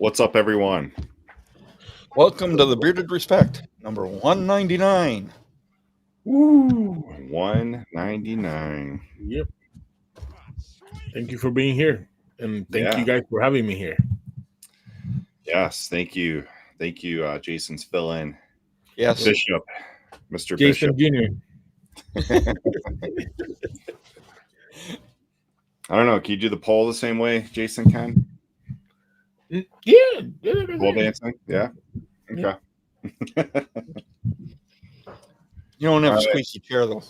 What's up, everyone? Welcome to the Bearded Respect, number 199. Woo! 199. Yep. Thank you for being here. And thank you guys for having me here. Yes, thank you. Thank you, Jason's fill-in. Yes. Bishop, Mr. Jason Bishop. Jr. I don't know. Can you do the poll the same way Jason can? Yeah. Pole dancing? Yeah? Okay. You don't have a squeaky chair, though.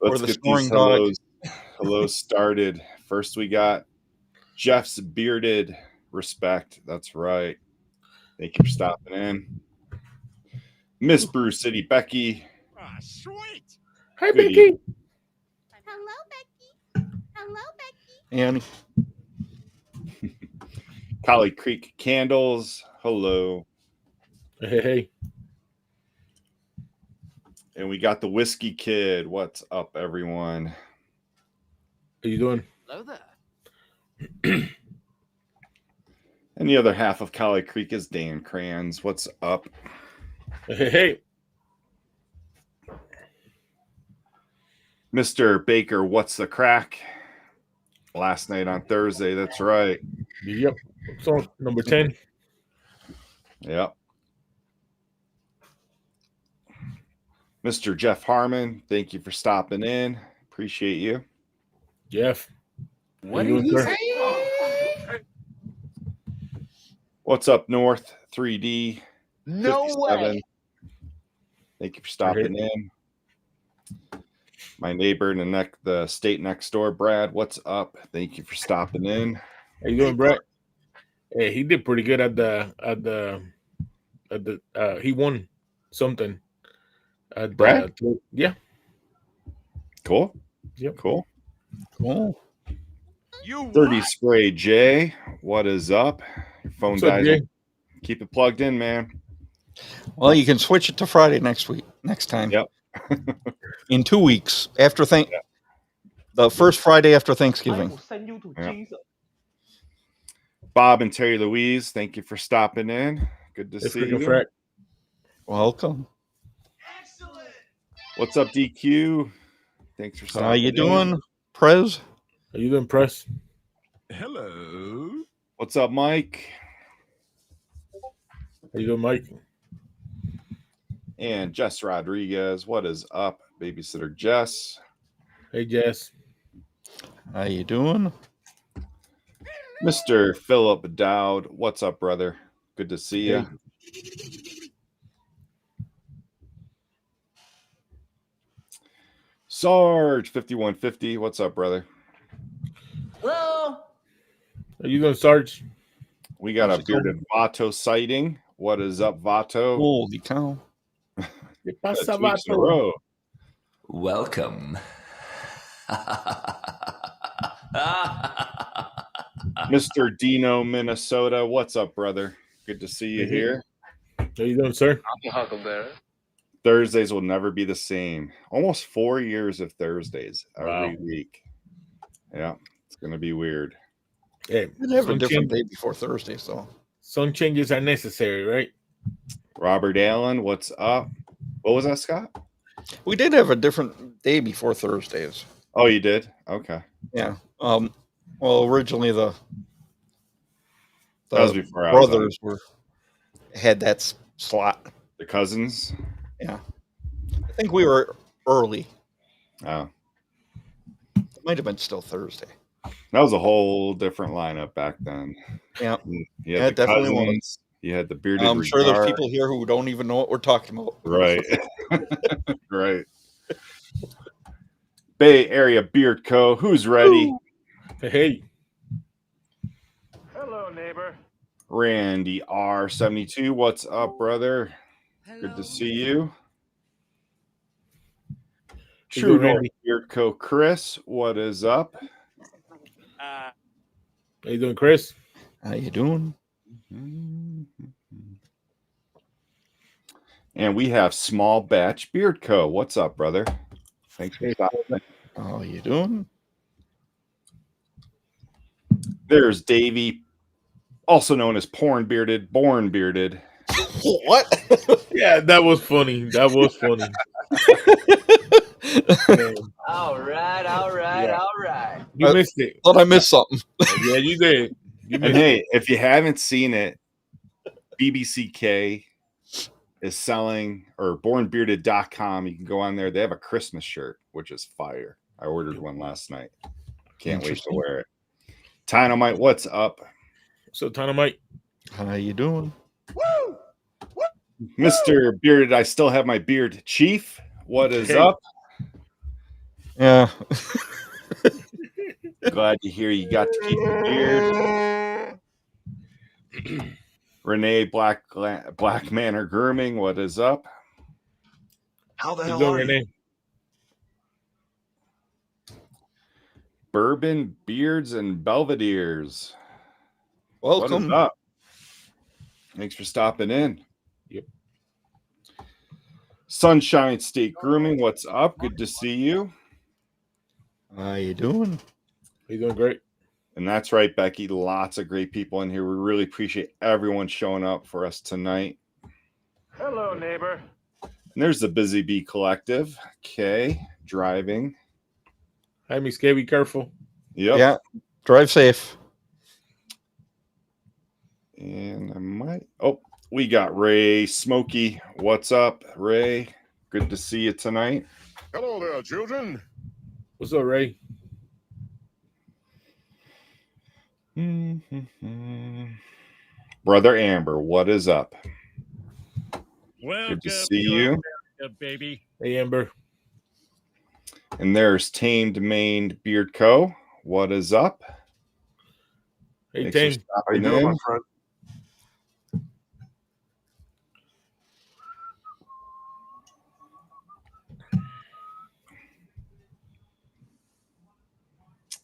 Let's the get snoring these dog. hellos started. First, we got Jeff's Bearded Respect. That's right. Thank you for stopping in. Miss Bruce City Becky. Sweet. Hi, Good Becky. Hello, Becky. Hello, Becky. And Collie Creek Candles. Hello. Hey. And we got the Whiskey Kid. What's up, everyone? How you doing? Hello there. And the other half of Collie Creek is Dan Crayons. What's up? Hey. Mr. Baker, what's the crack? Last night on Thursday. That's right. Yep. So, number 10. Yep. Mr. Jeff Harmon, thank you for stopping in. Appreciate you. Jeff. What you did he doing, say? What's up, North 3D? No 57. way. Thank you for stopping in. My neighbor in the state next door, Brad. What's up? Thank you for stopping in. How you doing, Brett? Hey, he did pretty good at the he won something. Brad? Yeah. Cool. Yep. Cool. cool. You 30 Spray J. What is up? Your phone What's up, dies. Jay? Keep it plugged in, man. Well, you can switch it to Friday next time. Yep. In 2 weeks after the first Friday after I Thanksgiving. will send you to Yeah. Jesus. Bob and Terry Louise, thank you for stopping in. Good to It's see freaking you. frack. Welcome. excellent. What's up, DQ? Thanks for stopping How you in. doing, Prez? Are you doing press? Hello. What's up, Mike? How you doing, Mike? And Jess Rodriguez. What is up, babysitter Jess? Hey, Jess. How you doing? Mr. Philip Dowd. What's up, brother? Good to see you. Sarge 5150. What's up, brother? Hello. Are you doing, Sarge? We got a bearded Vato sighting. What is up, Vato? Holy cow. ¿Qué Got pasa, 2 weeks in a vato? row. Welcome. Mr. Dino, Minnesota. What's up, brother? Good to see you Mhm. here. How you doing, sir? Huckleberry. Thursdays will never be the same. Almost 4 years of Thursdays every Wow. week. Yeah, it's going to be weird. Hey, We'd have a some different change- day before Thursday, so. Some changes are necessary, right? Robert Allen, what's up? What was that, Scott? We did have a different day before Thursdays. Oh, you did? Okay. Yeah. Well, originally the That was before I was on. brothers had that slot. The cousins? Yeah. I think we were early. Oh. It might have been still Thursday. That was a whole different lineup back then. Yeah. You Yeah, had it the definitely was. cousins. You had the bearded I'm sure there's regard. people here who don't even know what we're talking about. Right. Right. Bay Area Beard Co. Who's ready? Hey. Hello, neighbor. Randy R72. What's up, brother? Good to see you. You True doing, North Randy? Beard Co. Chris. What is up? How you doing, Chris? How you doing? And we have Small Batch Beard Co. What's up, brother? Thanks for stopping. How you doing? There's Davey, also known as Porn Bearded, Born Bearded. What? Yeah, that was funny. That was funny. Man, All right, all right, Yeah. all right. you missed it. Thought I missed something. Yeah, you did. You And missed hey, if you haven't seen it, BBCK is selling, or bornbearded.com. You can go on there. They have a Christmas shirt, which is fire. I ordered one last night. Can't wait to Interesting. wear it. Dynamite, what's up? So, Dynamite. How you doing? Mr. Bearded, I still have my beard. Chief, what is Hey. up? Yeah. Glad to hear you got to keep the beard. Renee Black Manor Grooming, what is up? How the You hell doing, are you? Renee? Bourbon Beards and Belvederes. What is Welcome. up? Thanks for stopping in. Yep. Sunshine State Grooming, what's up? Good to see you. How you doing? You doing great. And that's right, Becky. Lots of great people in here. We really appreciate everyone showing up for us tonight. Hello, neighbor. And there's the Busy Bee Collective. Okay, driving. Hi, Miss K. Be careful. Yep. Yeah. Drive safe. And I might. Oh, we got Ray Smokey. What's up, Ray? Good to see you tonight. Hello there, children. What's up, Ray? Brother Amber, what is up? Welcome Good to see you. America, baby. Hey, Amber. And there's Tamed Maned Beard Co. What is up? Hey, Thanks for Tame. stopping in. friend?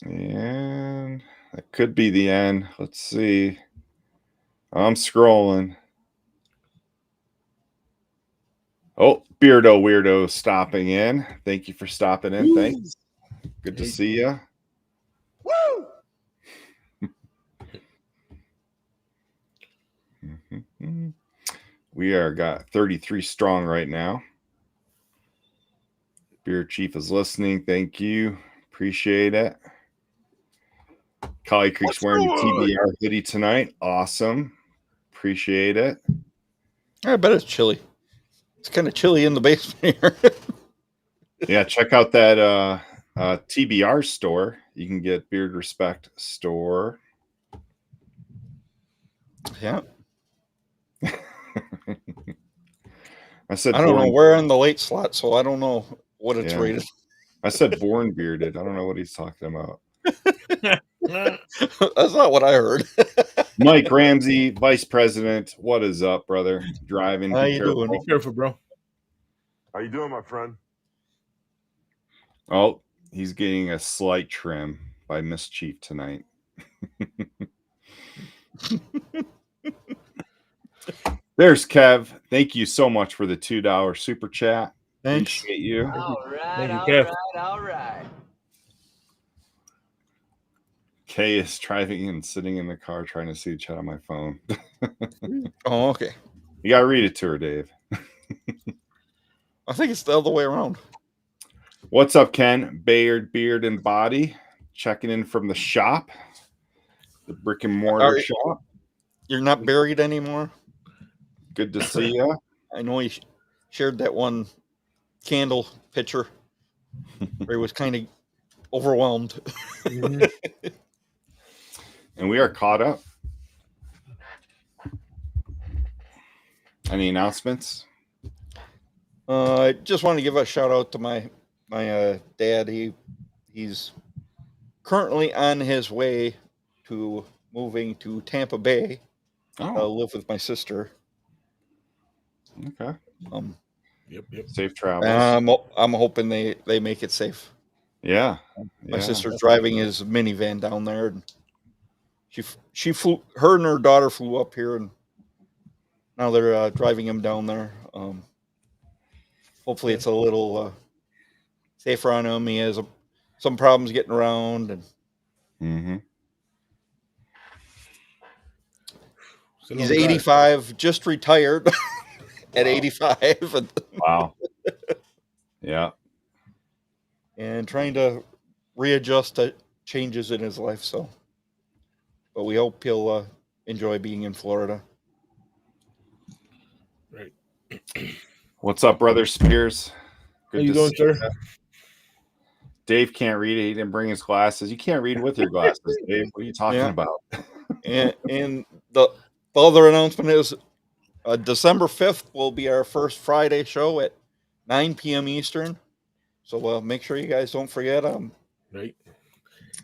And that could be the end. Let's see. I'm scrolling. Oh, Beardo Weirdo stopping in. Thank you for stopping in. Thanks. Good to see you. We are got 33 strong right now. Beard Chief is listening. Thank you. Appreciate it. Collie Creek's wearing the TBR hoodie tonight. Awesome. Appreciate it. I bet it's chilly. It's kind of chilly in the basement here. Yeah, check out that TBR store. You can get Beard Respect store. Yeah. I said I don't know. born- We're in the late slot, so I don't know what it's Yeah. rated. I said born bearded. I don't know what he's talking about. That's not what I heard. Mike Ramsey, Vice President. What is up, brother? Driving. How Be you careful. doing? Be careful, bro. How you doing, my friend? Oh, he's getting a slight trim by Miss Chief tonight. There's Kev. Thank you so much for the $2 super chat. Thanks. Appreciate you. All right, Thank you, all Kev. right, all right. Kay is driving and sitting in the car trying to see the chat on my phone. Oh, okay. You gotta read it to her, Dave. I think it's the other way around. What's up, Ken? Bayard Beard and Body checking in from the shop, the brick and mortar Are you- shop. You're not buried anymore. Good to see you. I know you shared that one candle picture where he was kind of overwhelmed. Mhm. And we are caught up. Any announcements? I just want to give a shout out to my dad. He's currently on his way to moving to Tampa Bay. Oh, Live with my sister. okay. Yep. Safe travels. I'm hoping they make it safe. Yeah. My Yeah. sister's driving his minivan down there, and she flew. Her and her daughter flew up here, and now they're driving him down there. Hopefully, it's a little safer on him. He has some problems getting around, and Mm-hmm. It's a He's long drive. 85, just retired at Wow. 85, Wow. Yeah. and trying to readjust to changes in his life. So, but we hope he'll enjoy being in Florida. Right. What's up, brother Spears? How you doing, see sir? you. Dave can't read it. He didn't bring his glasses. You can't read with your glasses, Dave. What are you talking Yeah. about? And the other announcement is December 5th will be our first Friday show at 9 p.m. Eastern. So make sure you guys don't forget. Right.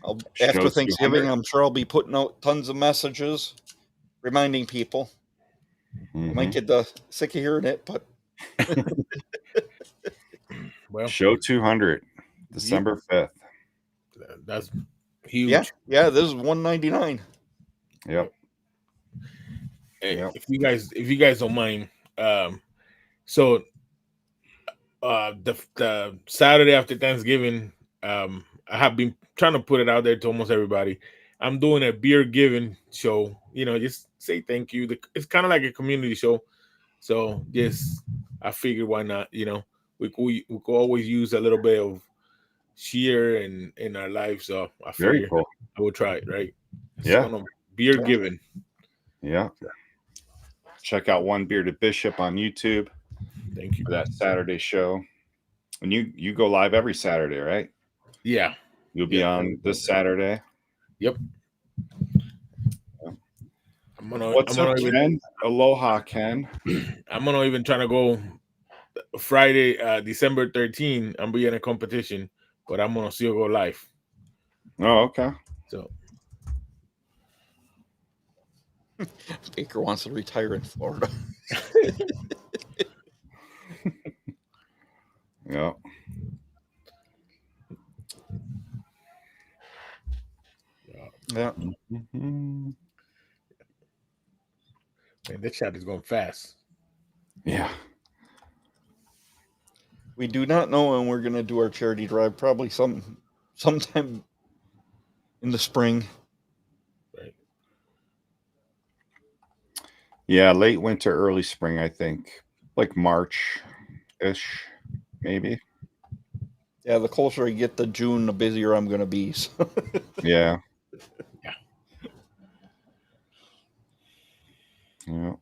After Show Thanksgiving, 200. I'm sure I'll be putting out tons of messages reminding people. I might Mhm. get sick of hearing it, but Well, Show 200, December 5th. that's huge. yeah, this is 199. Yep. Hey, Yep. if you guys don't mind, so the Saturday after Thanksgiving, I have been trying to put it out there to almost everybody. I'm doing a beer giving show. Just say thank you. It's kind of like a community show, so just I figured why not? We could always use a little bit of cheer in our life, so I Very figured cool. I will try it. Right? It's Yeah. gonna beer Yeah. giving. Yeah. Check out One Bearded Bishop on YouTube Thank you. for that Saturday show. And you go live every Saturday, right? Yeah. You'll be on this Saturday. Yep. I'm What's up, gonna Ken? Aloha, Ken. I'm gonna even trying to go Friday, December 13th. I'm be in a competition, but I'm gonna still go live. Oh, okay. So Baker wants to retire in Florida. Yeah. Yeah. Mhm. man, this shot is going fast. Yeah. We do not know when we're going to do our charity drive. Probably sometime in the spring. Right. Yeah, late winter, early spring, I think. Like March-ish, maybe. Yeah, the closer I get to June, the busier I'm going to be. So. Yeah. Yeah. Yeah.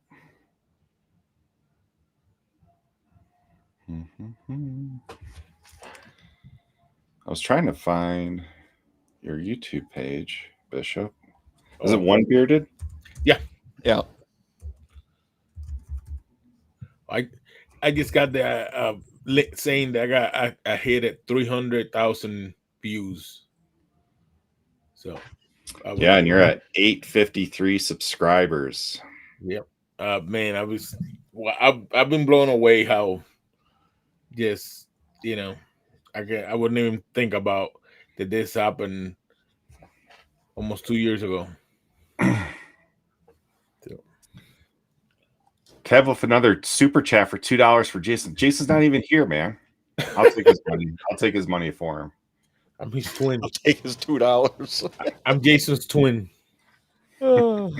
Mhm. I was trying to find your YouTube page, Bishop. Is it One Bearded? Yeah. Yeah. I just got the saying that I hit at 300,000 views. So Yeah, and you're at 853 subscribers. Yep. Man, I've been blown away how just I wouldn't even think about that this happened almost 2 years ago. So. Kev with another super chat for $2 for Jason. Jason's not even here, man. I'll take his money. I'll take his money for him. I'm his twin. I'll take his $2. I'm Jason's twin. But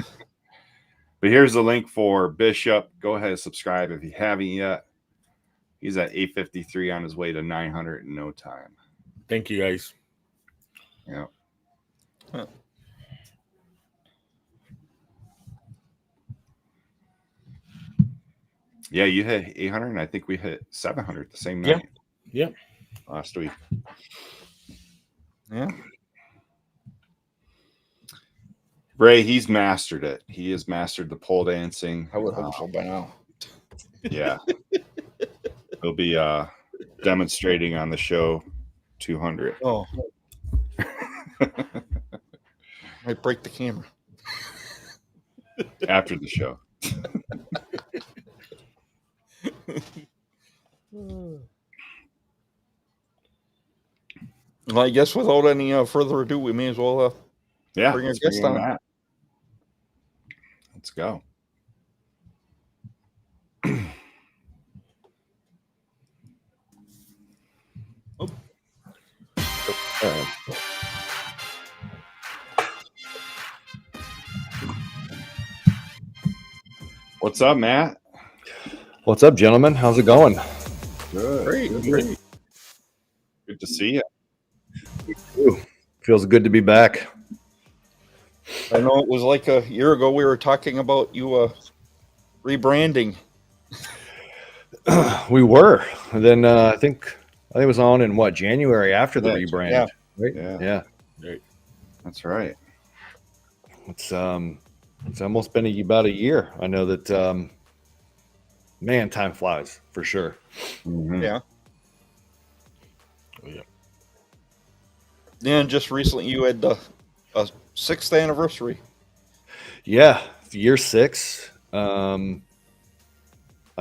here's the link for Bishop. Go ahead and subscribe if you haven't yet. He's at 853 on his way to 900 in no time. Thank you, guys. Yeah. Huh. Yeah, you hit 800, and I think we hit 700 the same night. Yeah. Last week. Yeah. Ray, he's mastered it. He has mastered the pole dancing. I would hope so by now. Yeah. He'll be demonstrating on the show 200. Oh. Might break the camera. After the show. Well, I guess without any further ado, we may as well Yeah. bring our let's guest bring on. him out. Let's go. What's up, Matt? What's up, gentlemen? How's it going? Good. Great, Good. Good to see you. Ooh, feels good to be back. I know it was like a year ago we were talking about you rebranding. We were. And then I think it was on in what, January after the Yeah, rebrand. yeah. Right? Yeah. Yeah. That's right. It's almost been about a year. I know that man, time flies for sure. Mhm. Yeah. Oh, yeah. Yeah, and just recently you had the 6th anniversary. Yeah, year 6. I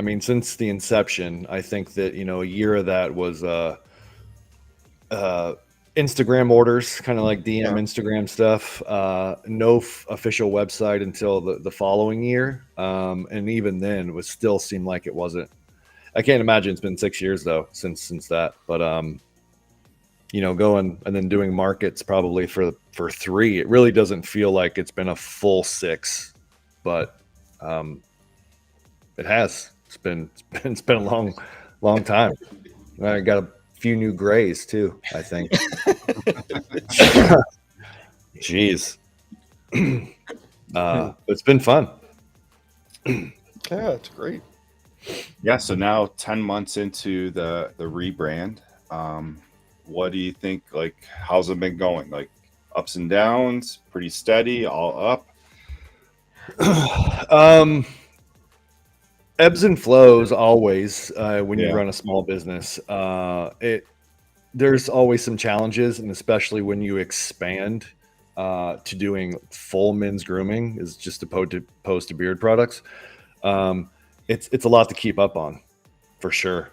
mean, since the inception, I think that, a year of that was Instagram orders, kind of like DM Yeah. Instagram stuff. No official website until the following year. And even then, it was still seemed like it wasn't. I can't imagine it's been 6 years though since that. But going and then doing markets probably for 3. It really doesn't feel like it's been a full 6, but it has. It's been a long time. I got a few new grays too, I think. Jeez. It's been fun. Yeah, it's great. Yeah. So now 10 months into the rebrand, what do you think? Like, how's it been going? Like, ups and downs, pretty steady, all up. Ebbs and flows always when you Yeah. run a small business. There's always some challenges, and especially when you expand to doing full men's grooming, is just opposed to beard products. It's a lot to keep up on, for sure.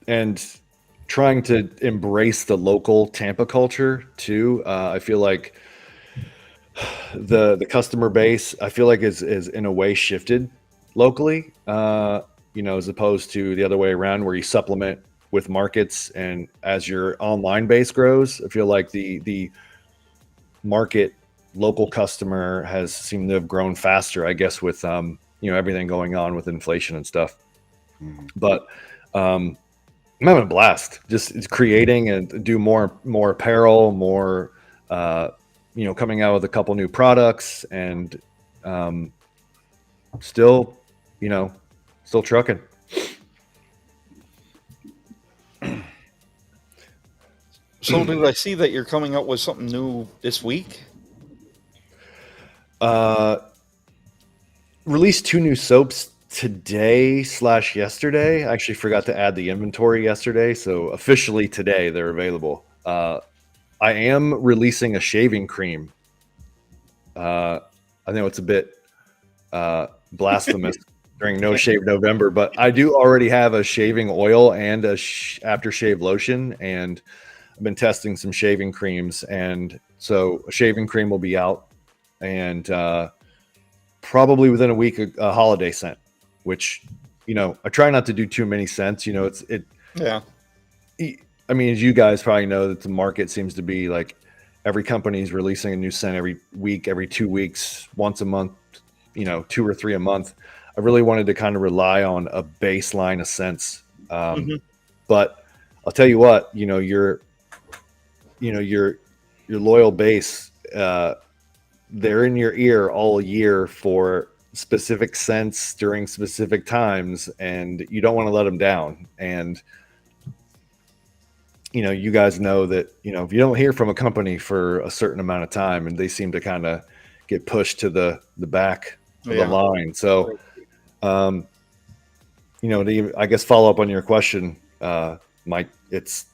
And trying to embrace the local Tampa culture too. I feel like the customer base, I feel like is in a way shifted locally, as opposed to the other way around where you supplement with markets. And as your online base grows, I feel like the market local customer has seemed to have grown faster, I guess, with everything going on with inflation and stuff. Mhm. But I'm having a blast just creating and do more apparel, more coming out with a couple new products, and still trucking. So did I see that you're coming out with something new this week? Released 2 new soaps today/yesterday. I actually forgot to add the inventory yesterday, so officially today they're available. I am releasing a shaving cream. I know it's a bit blasphemous during No Shave November, but I do already have a shaving oil and a aftershave lotion, and I've been testing some shaving creams, and so a shaving cream will be out, and probably within a week a holiday scent, which I try not to do too many scents. Yeah. I mean, as you guys probably know, that the market seems to be like every company's releasing a new scent every week, every 2 weeks, once a month, 2 or 3 a month. I really wanted to kind of rely on a baseline of scents. But I'll tell you what, your loyal base, they're in your ear all year for specific scents during specific times, and you don't want to let them down. And you guys know that if you don't hear from a company for a certain amount of time, and they seem to kind of get pushed to the back of the line. So to, I guess, follow up on your question, Mike, it's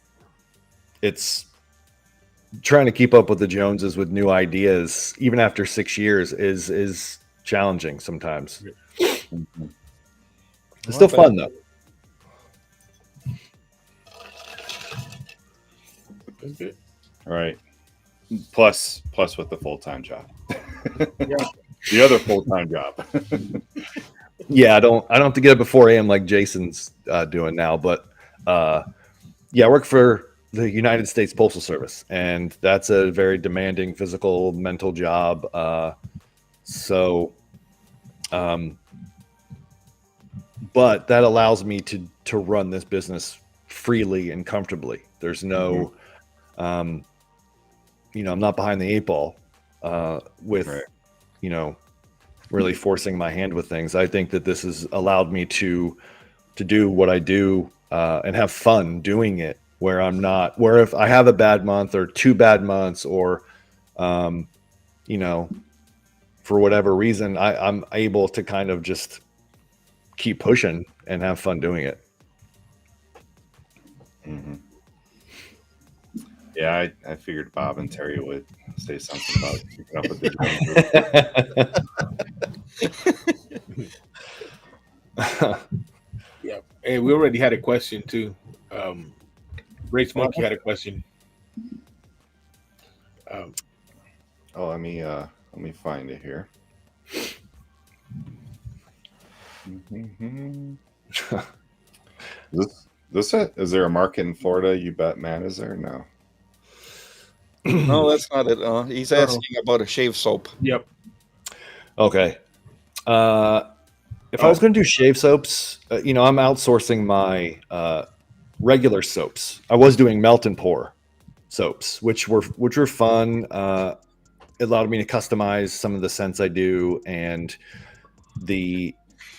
trying to keep up with the Joneses with new ideas, even after 6 years, is challenging sometimes. It's still fun though. That's good. All right. Plus with the full-time job. The other full-time job. Yeah, I don't have to get up at 4 a.m. like Jason's doing now, but yeah, I work for the United States Postal Service, and that's a very demanding physical, mental job. So, but that allows me to run this business freely and comfortably. There's no, I'm not behind the eight ball with, Right. really forcing my hand with things. I think that this has allowed me to do what I do and have fun doing it. Where if I have a bad month or 2 bad months, or for whatever reason, I'm able to kind of just keep pushing and have fun doing it. Mm-hmm. Yeah, I figured Bob and Terry would say something about keeping up with the Yeah. Hey, we already had a question too. Race Monkey had a question. Oh, let me find it here. This it? Is there a market in Florida? You bet, man. Is there? No. No, that's not it. He's asking about a shave soap. Yep. Okay. If I was going to do shave soaps, I'm outsourcing my regular soaps. I was doing melt and pour soaps, which were fun. It allowed me to customize some of the scents I do, but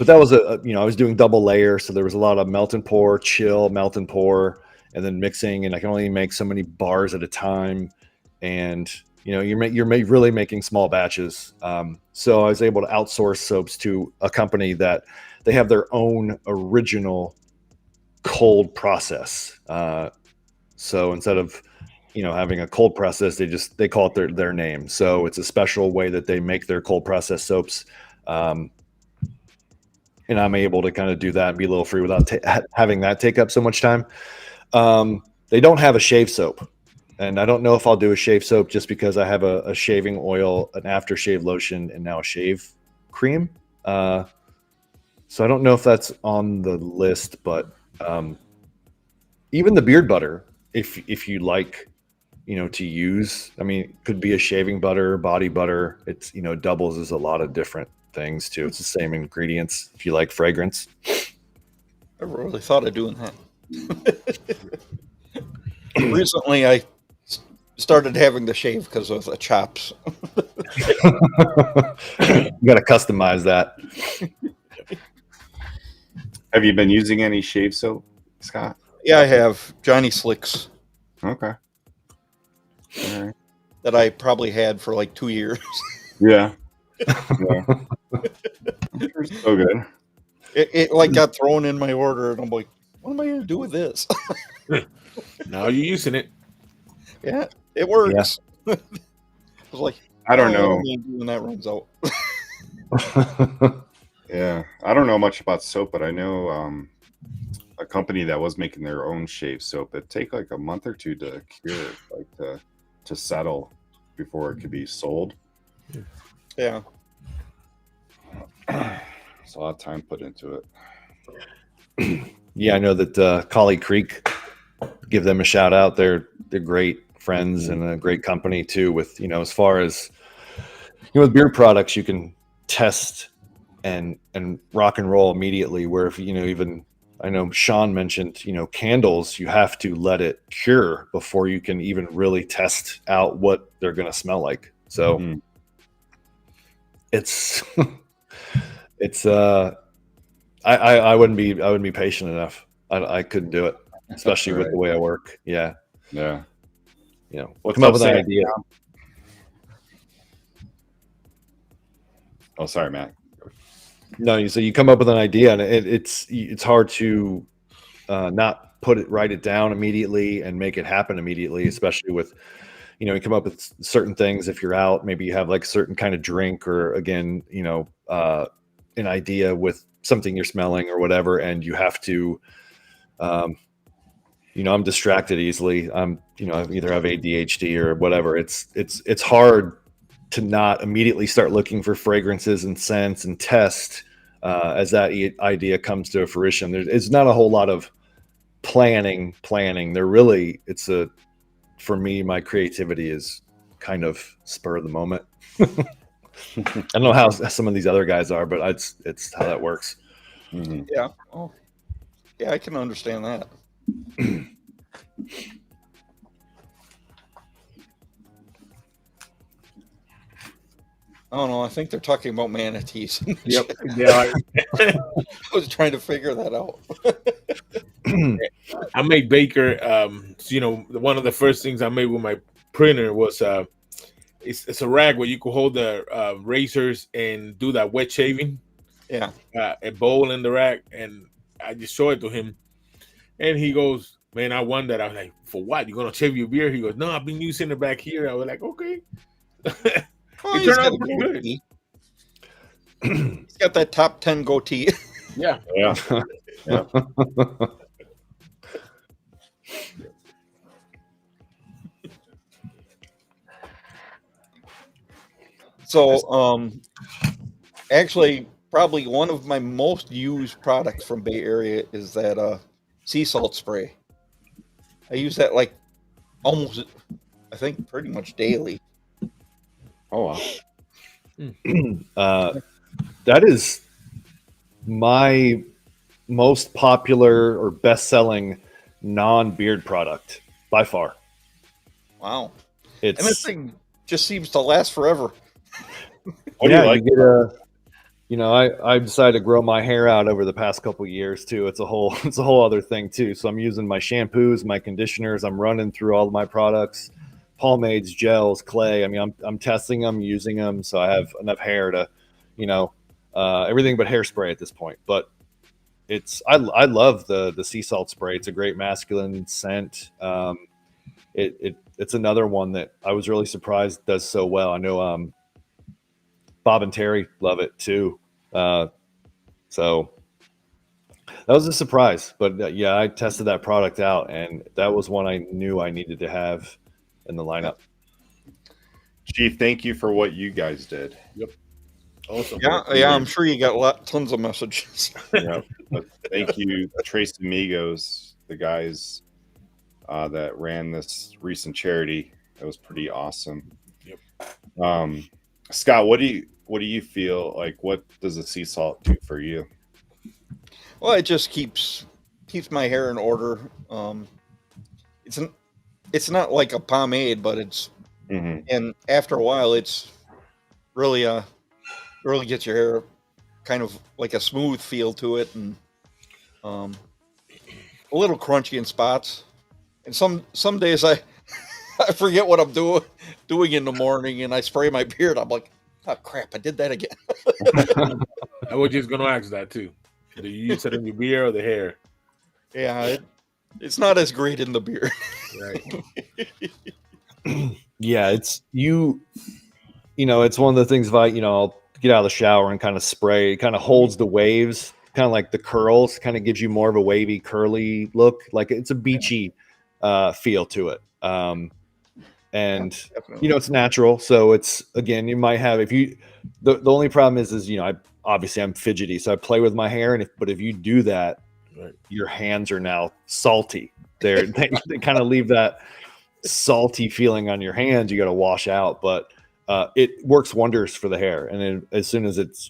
that was I was doing double layer, so there was a lot of melt and pour, chill, melt and pour, and then mixing, and I can only make so many bars at a time, and you're really making small batches. So I was able to outsource soaps to a company that they have their own original cold process. So instead of having a cold process, they call it their name. So it's a special way that they make their cold process soaps. And I'm able to kind of do that and be a little free without having that take up so much time. They don't have a shave soap, and I don't know if I'll do a shave soap just because I have a shaving oil, an aftershave lotion, and now a shave cream. So I don't know if that's on the list, but even the beard butter, if you like, to use, it could be a shaving butter, body butter. It's, doubles as a lot of different things too. It's the same ingredients if you like fragrance. I really thought of doing that. Recently, I started having to shave because of the chops. You got to customize that. Have you been using any shave soap, Scott? Yeah, I have Johnny Slicks. Okay. All right. That I probably had for like 2 years. Yeah. Yeah. It's so good. It like got thrown in my order, and I'm like, what am I going to do with this? Now you're using it. Yeah, it works. Yeah. I was like, I don't know when that runs out. Yeah, I don't know much about soap, but I know a company that was making their own shave soap. It'd take like a month or two to cure, like to settle before it could be sold. Yeah. It's a lot of time put into it. Yeah, I know that Collie Creek, give them a shout out. They're great friends and a great company too. With as far as with beard products, you can test and rock and roll immediately. Where if even I know Sean mentioned candles, you have to let it cure before you can even really test out what they're going to smell like. So it's I wouldn't be patient enough. I couldn't do it, especially with the way I work. Yeah. Yeah. What's come up with an idea. Oh, sorry, Matt. No, so you come up with an idea, and it's hard to not write it down immediately and make it happen immediately, especially with you come up with certain things. If you're out, maybe you have like a certain kind of drink, or again, an idea with something you're smelling or whatever, and you have to I'm distracted easily. I either have ADHD or whatever. It's hard to not immediately start looking for fragrances and scents and test as that idea comes to fruition. It's not a whole lot of planning. For me, my creativity is kind of spur of the moment. I don't know how some of these other guys are, but it's how that works. Mhm. Yeah. Oh, yeah, I can understand that. I don't know. I think they're talking about manatees. Yep. Yeah. I was trying to figure that out. I made Baker. One of the first things I made with my printer was it's a rag where you can hold the razors and do that wet shaving. Yeah. A bowl in the rack, and I just showed it to him, and he goes, "Man, I won that." I was like, "For what? You gonna shave your beard?" He goes, "No, I've been using it back here." I was like, "Okay." Well, It he's turned got out a pretty good. goatee. He's got that top 10 goatee. Yeah. Yeah. Yeah. So, actually, probably one of my most used products from Bay Area is that sea salt spray. I use that like almost, I think, pretty much daily. Oh wow. That is my most popular or best-selling non-beard product by far. Wow. And this It's thing just seems to last forever. What do you like? get a. I decided to grow my hair out over the past couple years too. It's a whole other thing too. So I'm using my shampoos, my conditioners. I'm running through all of my products, pomades, gels, clay. I mean, I'm testing them, using them, so I have enough hair to, everything but hairspray at this point. But I love the sea salt spray. It's a great masculine scent. It's another one that I was really surprised does so well. I know Bob and Terry love it too. So that was a surprise, but yeah, I tested that product out, and that was one I knew I needed to have in the lineup. Chief, thank you for what you guys did. Awesome. Yeah, I'm sure you got tons of messages. Yeah. But thank you, Trace Amigos, the guys that ran this recent charity. It was pretty awesome. Yep. Scott, what do you feel like? What does the sea salt do for you? Well, it just keeps my hair in order. It's not like a pomade, but it's and after a while, it's really gets your hair kind of like a smooth feel to it, and a little crunchy in spots. And some days I forget what I'm doing in the morning, and I spray my beard. I'm like, oh crap, I did that again. I was just gonna ask that too. Do you use it in your beard or the hair? Yeah, it's not as great in the beard. Right. Yeah, it's it's one of the things. If I'll get out of the shower and kind of spray, it kind of holds the waves, kind of like the curls, kind of gives you more of a wavy, curly look. Like it's a beachy feel to it. And it's natural. So it's, again, you might have, if you, the only problem is I'm fidgety, so I play with my hair, but if you do that, Right. your hands are now salty. They kind of leave that salty feeling on your hands. You got to wash out, but it works wonders for the hair. And then as soon as it's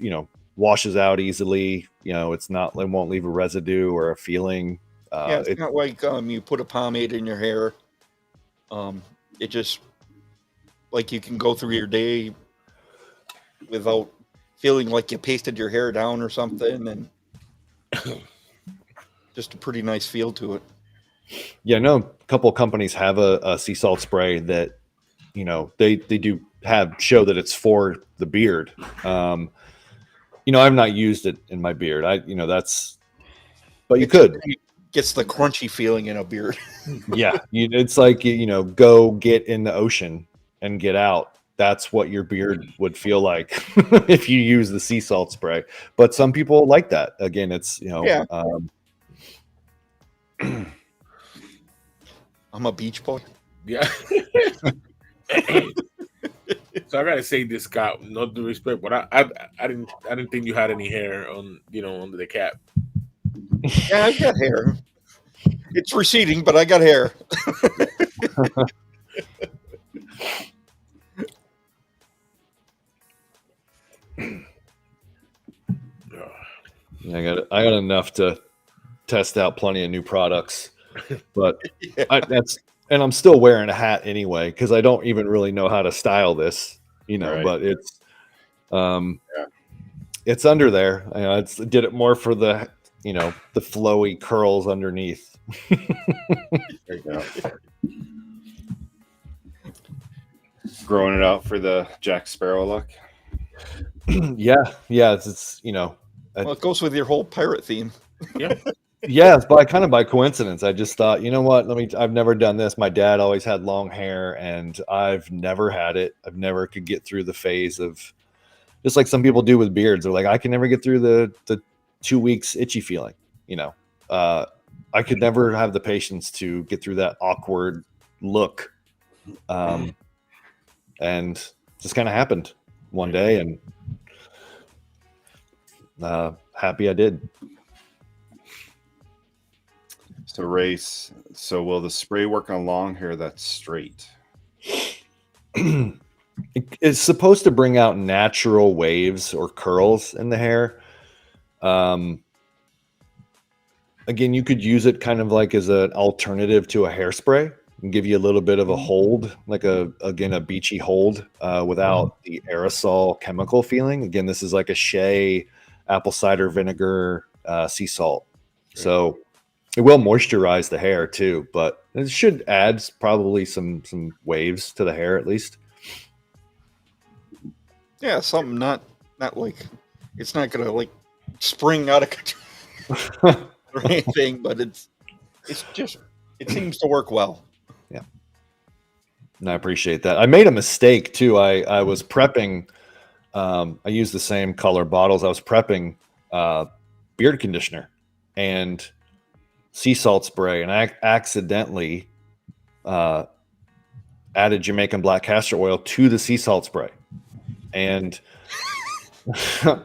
washes out easily, it won't leave a residue or a feeling. It's not like you put a pomade in your hair. It just, like, you can go through your day without feeling like you pasted your hair down or something, and just a pretty nice feel to it. Yeah, no, a couple of companies have a sea salt spray that they do show that it's for the beard. I've not used it in my beard. But you could. It gets the crunchy feeling in a beard. Yeah, it's like go get in the ocean and get out. That's what your beard would feel like if you use the sea salt spray. But some people like that. Again, it's Yeah. I'm a beach boy. Yeah. So I gotta say this, Scott, no disrespect, but I didn't think you had any hair on under the cap. Yeah, I've got hair. It's receding, but I got hair. I got enough to test out plenty of new products, but I'm still wearing a hat anyway because I don't even really know how to style this, Right. But it's under there. Did it more for the the flowy curls underneath. There you go. Growing it out for the Jack Sparrow look. yeah, it's Well, it goes with your whole pirate theme. Yeah. yeah, it's by coincidence. I just thought, you know what? I've never done this. My dad always had long hair, and I've never had it. I've never could get through the phase of, just like some people do with beards. They're like, I can never get through the 2 weeks itchy feeling. I could never have the patience to get through that awkward look. And just kind of happened one day, and happy I did. So Race, so will the spray work on long hair that's straight? It's supposed to bring out natural waves or curls in the hair. Again, you could use it kind of like as an alternative to a hairspray and give you a little bit of a hold, like a beachy hold, without the aerosol chemical feeling. Again, this is like a shea, apple cider vinegar, sea salt. So it will moisturize the hair too, but it should add probably some waves to the hair at least. Yeah, something not like it's not gonna like spring out of control or anything, but it seems to work well. Yeah, and I appreciate that. I made a mistake too. I was prepping. I used the same color bottles. I was prepping beard conditioner and sea salt spray, and I accidentally added Jamaican black castor oil to the sea salt spray, and because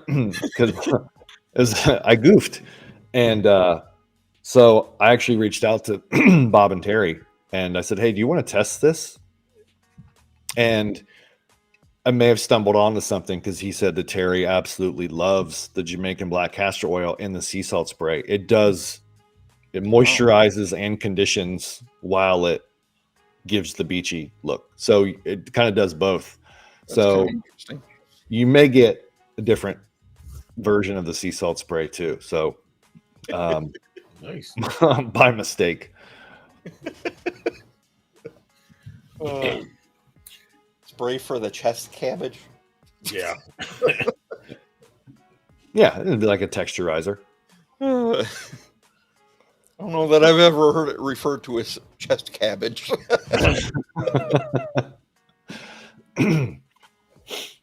I goofed, and so I actually reached out to Bob and Terry, and I said, "Hey, do you want to test this?" And I may have stumbled onto something because he said that Terry absolutely loves the Jamaican black castor oil in the sea salt spray. It moisturizes and conditions while it gives the beachy look. So it kind of does both. That's so interesting. You may get a different version of the sea salt spray too. So Nice. by mistake. Spray for the chest cabbage. Yeah. Yeah, it'd be like a texturizer. I don't know that I've ever heard it referred to as chest cabbage.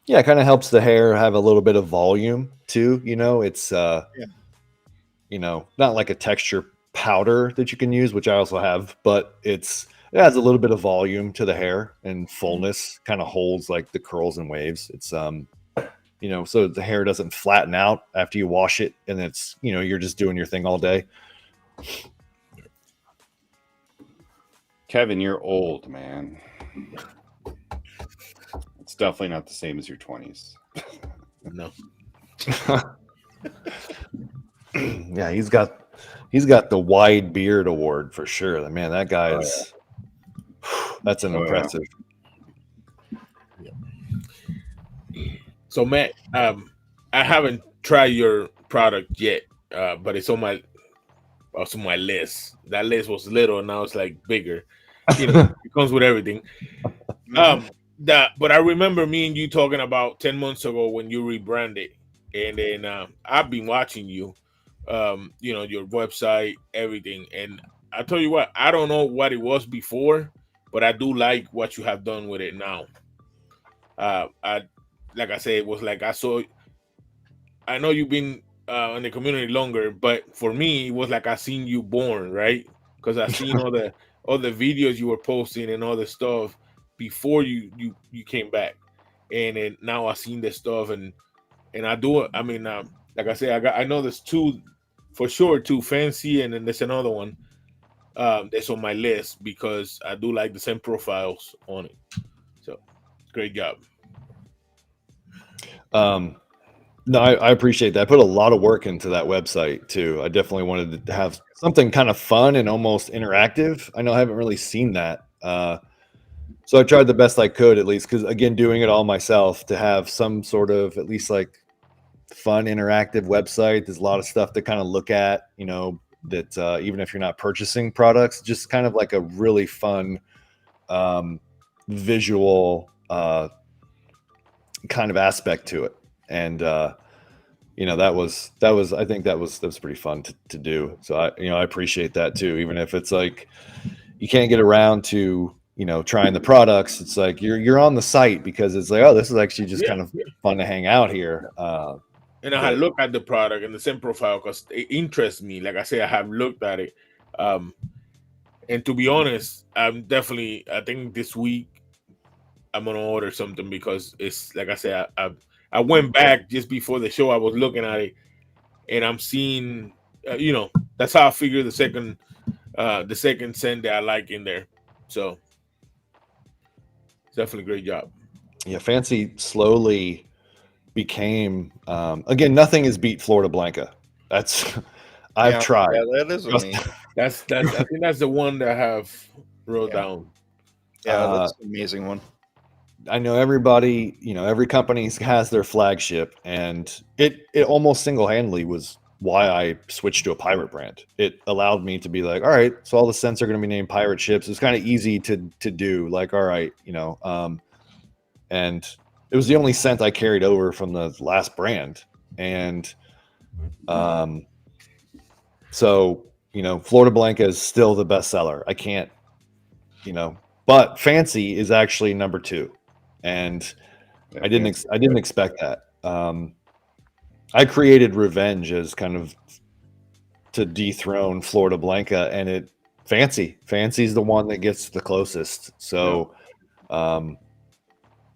Yeah, it kind of helps the hair have a little bit of volume too. It's not like a texture powder that you can use, which I also have, but it adds a little bit of volume to the hair and fullness, kind of holds like the curls and waves. It's so the hair doesn't flatten out after you wash it, and it's you're just doing your thing all day. Kevin, you're old, man. It's definitely not the same as your 20s. No. Yeah, he's got the wide beard award for sure. Man, that guy is that's an impressive. So Matt, I haven't tried your product yet, but it's on my list. That list was little, and now it's like bigger. It comes with everything. But I remember me and you talking about 10 months ago when you rebranded, and then I've been watching you, your website, everything, and I tell you what, I don't know what it was before, but I do like what you have done with it now. Like I said, it was like I know you've been in the community longer, but for me, it was like I seen you born, right? Because I seen all the videos you were posting and all the stuff before you came back, and then now I seen this stuff, and I do it. I mean, like I said, I know there's two fancy, and then there's another one that's on my list because I do like the same profiles on it. So great job. No, I appreciate that. I put a lot of work into that website too. I definitely wanted to have something kind of fun and almost interactive. I know I haven't really seen that. So I tried the best I could, at least, because again, doing it all myself, to have some sort of at least like fun interactive website. There's a lot of stuff to kind of look at, that even if you're not purchasing products, just kind of like a really fun visual kind of aspect to it. And that was I think that was pretty fun to do. So I appreciate that too, even if it's like you can't get around to trying the products. It's like you're on the site because it's like, oh, this is actually just Yeah, kind of yeah. fun to hang out here. And I had looked at the product and the scent profile because it interests me. Like I say, I have looked at it. And to be honest, I think this week I'm gonna order something because it's like I said, I went back just before the show. I was looking at it, and I'm seeing, that's how I figure the second scent that I like in there. So it's definitely a great job. Yeah, Fancy slowly became again, nothing has beat Florida Blanca. That's I've tried. Yeah, that is amazing. That's I think that's the one that I have wrote down. Yeah, that's an amazing one. I know everybody, every company has their flagship, and it almost single-handedly was why I switched to a pirate brand. It allowed me to be like, all right, so all the scents are going to be named pirate ships. It's kind of easy to do. Like, all right, and it was the only scent I carried over from the last brand, and so Florida Blanca is still the best seller. I can't, but Fancy is actually number 2. And I didn't expect that. I created Revenge as kind of to dethrone Florida Blanca, and Fancy's the one that gets the closest. So, and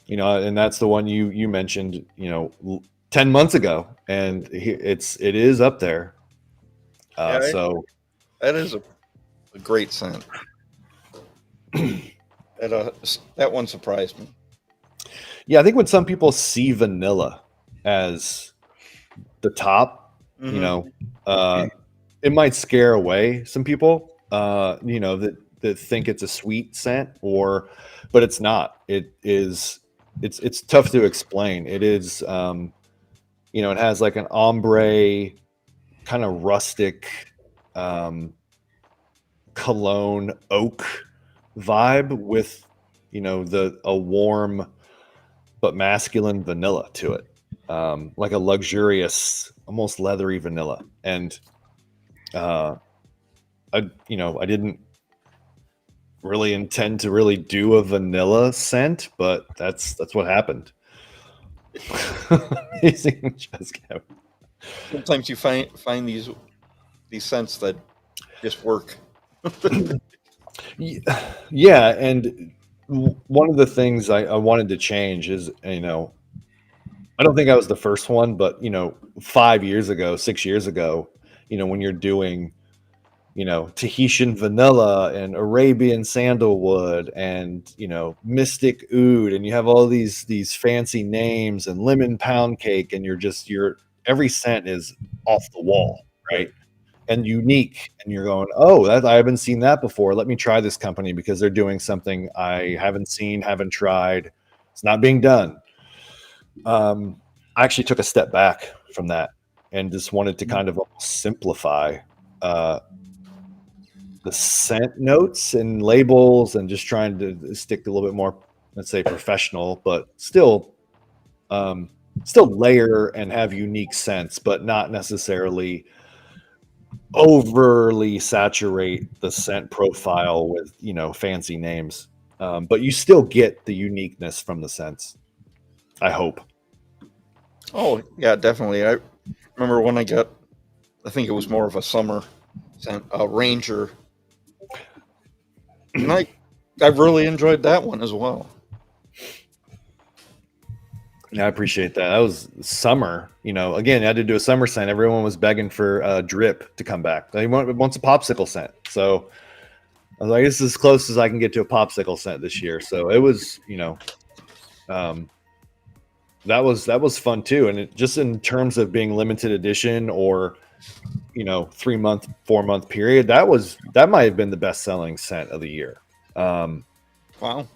that's the one you mentioned, 10 months ago, and it is up there. So that is a great scent. That one surprised me. Yeah, I think when some people see vanilla as the top, it might scare away some people, that think it's a sweet scent, but it's not. It's tough to explain. It is, it has like an ombre kind of rustic cologne oak vibe with, a warm but masculine vanilla to it, like a luxurious, almost leathery vanilla. And I didn't really intend to really do a vanilla scent, but that's what happened. Sometimes you find these scents that just work. Yeah, and one of the things I wanted to change is, I don't think I was the first one, but 5 years ago, 6 years ago, when you're doing, Tahitian vanilla and Arabian sandalwood and Mystic Oud, and you have all these fancy names and lemon pound cake, and your every scent is off the wall, right? And unique, and you're going, oh, I haven't seen that before. Let me try this company because they're doing something I haven't seen, haven't tried. It's not being done. I actually took a step back from that and just wanted to kind of simplify the scent notes and labels, and just trying to stick to a little bit more, let's say, professional, but still layer and have unique scents, but not necessarily overly saturate the scent profile with fancy names, but you still get the uniqueness from the scents, I hope. Oh yeah, definitely. I remember when I think it was more of a summer scent, Ranger, and I really enjoyed that one as well. Yeah, I appreciate that. That was summer. Again, I had to do a summer scent. Everyone was begging for Drip to come back. They wants a popsicle scent. So I was like, this is as close as I can get to a popsicle scent this year. So it was, that was fun too. And it, just in terms of being limited edition or 3-month, 4-month period, that might have been the best selling scent of the year. Wow.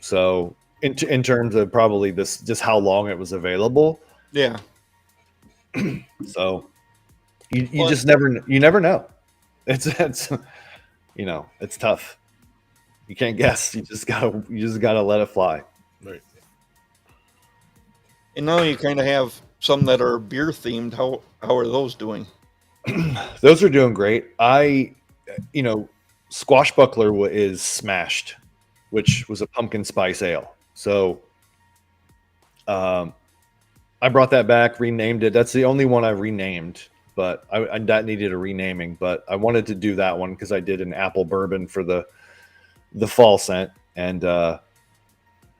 So in terms of probably this, just how long it was available. Yeah. So you Well, just never know. It's it's tough. You can't guess. You just gotta let it fly. Right. And now you kind of have some that are beer themed. How are those doing? Those are doing great. Squashbuckler is smashed, which was a pumpkin spice ale. So I brought that back, renamed it. That's the only one I renamed, but that needed a renaming. But I wanted to do that one because I did an apple bourbon for the fall scent, and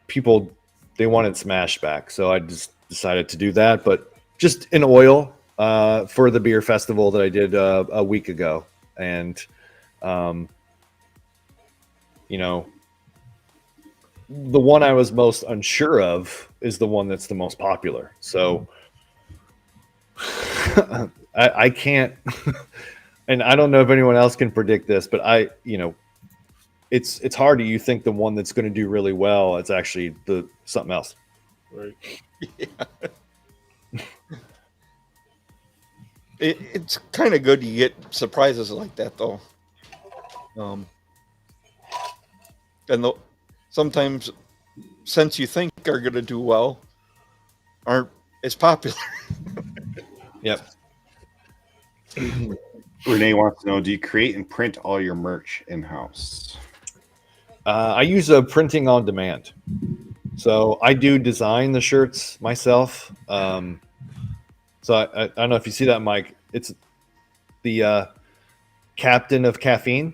people, they wanted smashed back, so I just decided to do that. But just in oil for the beer festival that I did a week ago, and the one I was most unsure of is the one that's the most popular. So I can't, and I don't know if anyone else can predict this, but it's hard. You think the one that's going to do really well, it's actually something else. Right. It's kind of good you get surprises like that, though. And sometimes scents you think are going to do well aren't as popular. Yep. Renee wants to know: do you create and print all your merch in house? I use a printing on demand. So I do design the shirts myself. So I don't know if you see that, Mike. It's the captain of caffeine.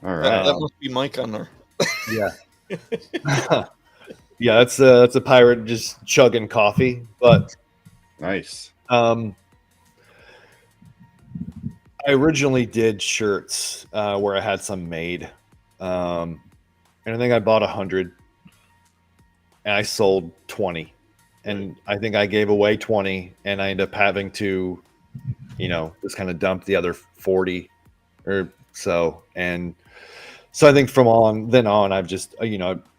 All right. That must be Mike on there. Yeah. Yeah, that's a pirate just chugging coffee. But Nice. I originally did shirts where I had some made. And I think I bought 100 and I sold 20. And I think I gave away 20 and I ended up having to, just kind of dump the other 40 or so. And so I think from then on, I've just,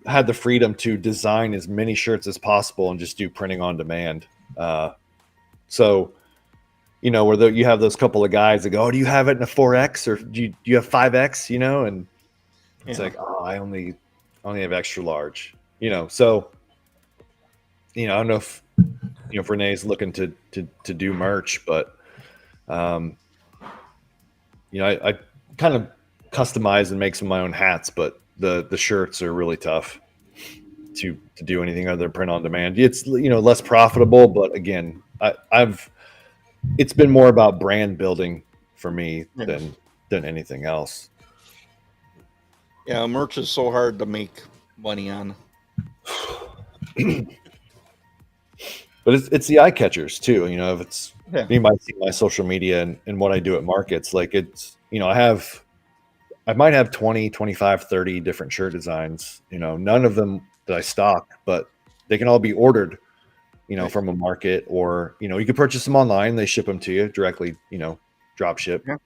had the freedom to design as many shirts as possible and just do printing on demand. So, where you have those couple of guys that go, "Oh, do you have it in a 4X or do you have 5X?" And it's like, "Oh, I only have extra large." So, I don't know if Renee's looking to do merch, but I kind of customize and make some of my own hats, but the shirts are really tough to do anything other than print on demand. It's less profitable, but again, it's been more about brand building for me than anything else. Yeah, merch is so hard to make money on. But it's the eye catchers too. If it's Yeah. you might see my social media and what I do at markets, like it's I might have 20, 25, 30 different shirt designs, none of them that I stock, but they can all be ordered, from a market, or, you can purchase them online. They ship them to you directly, drop ship. Yeah.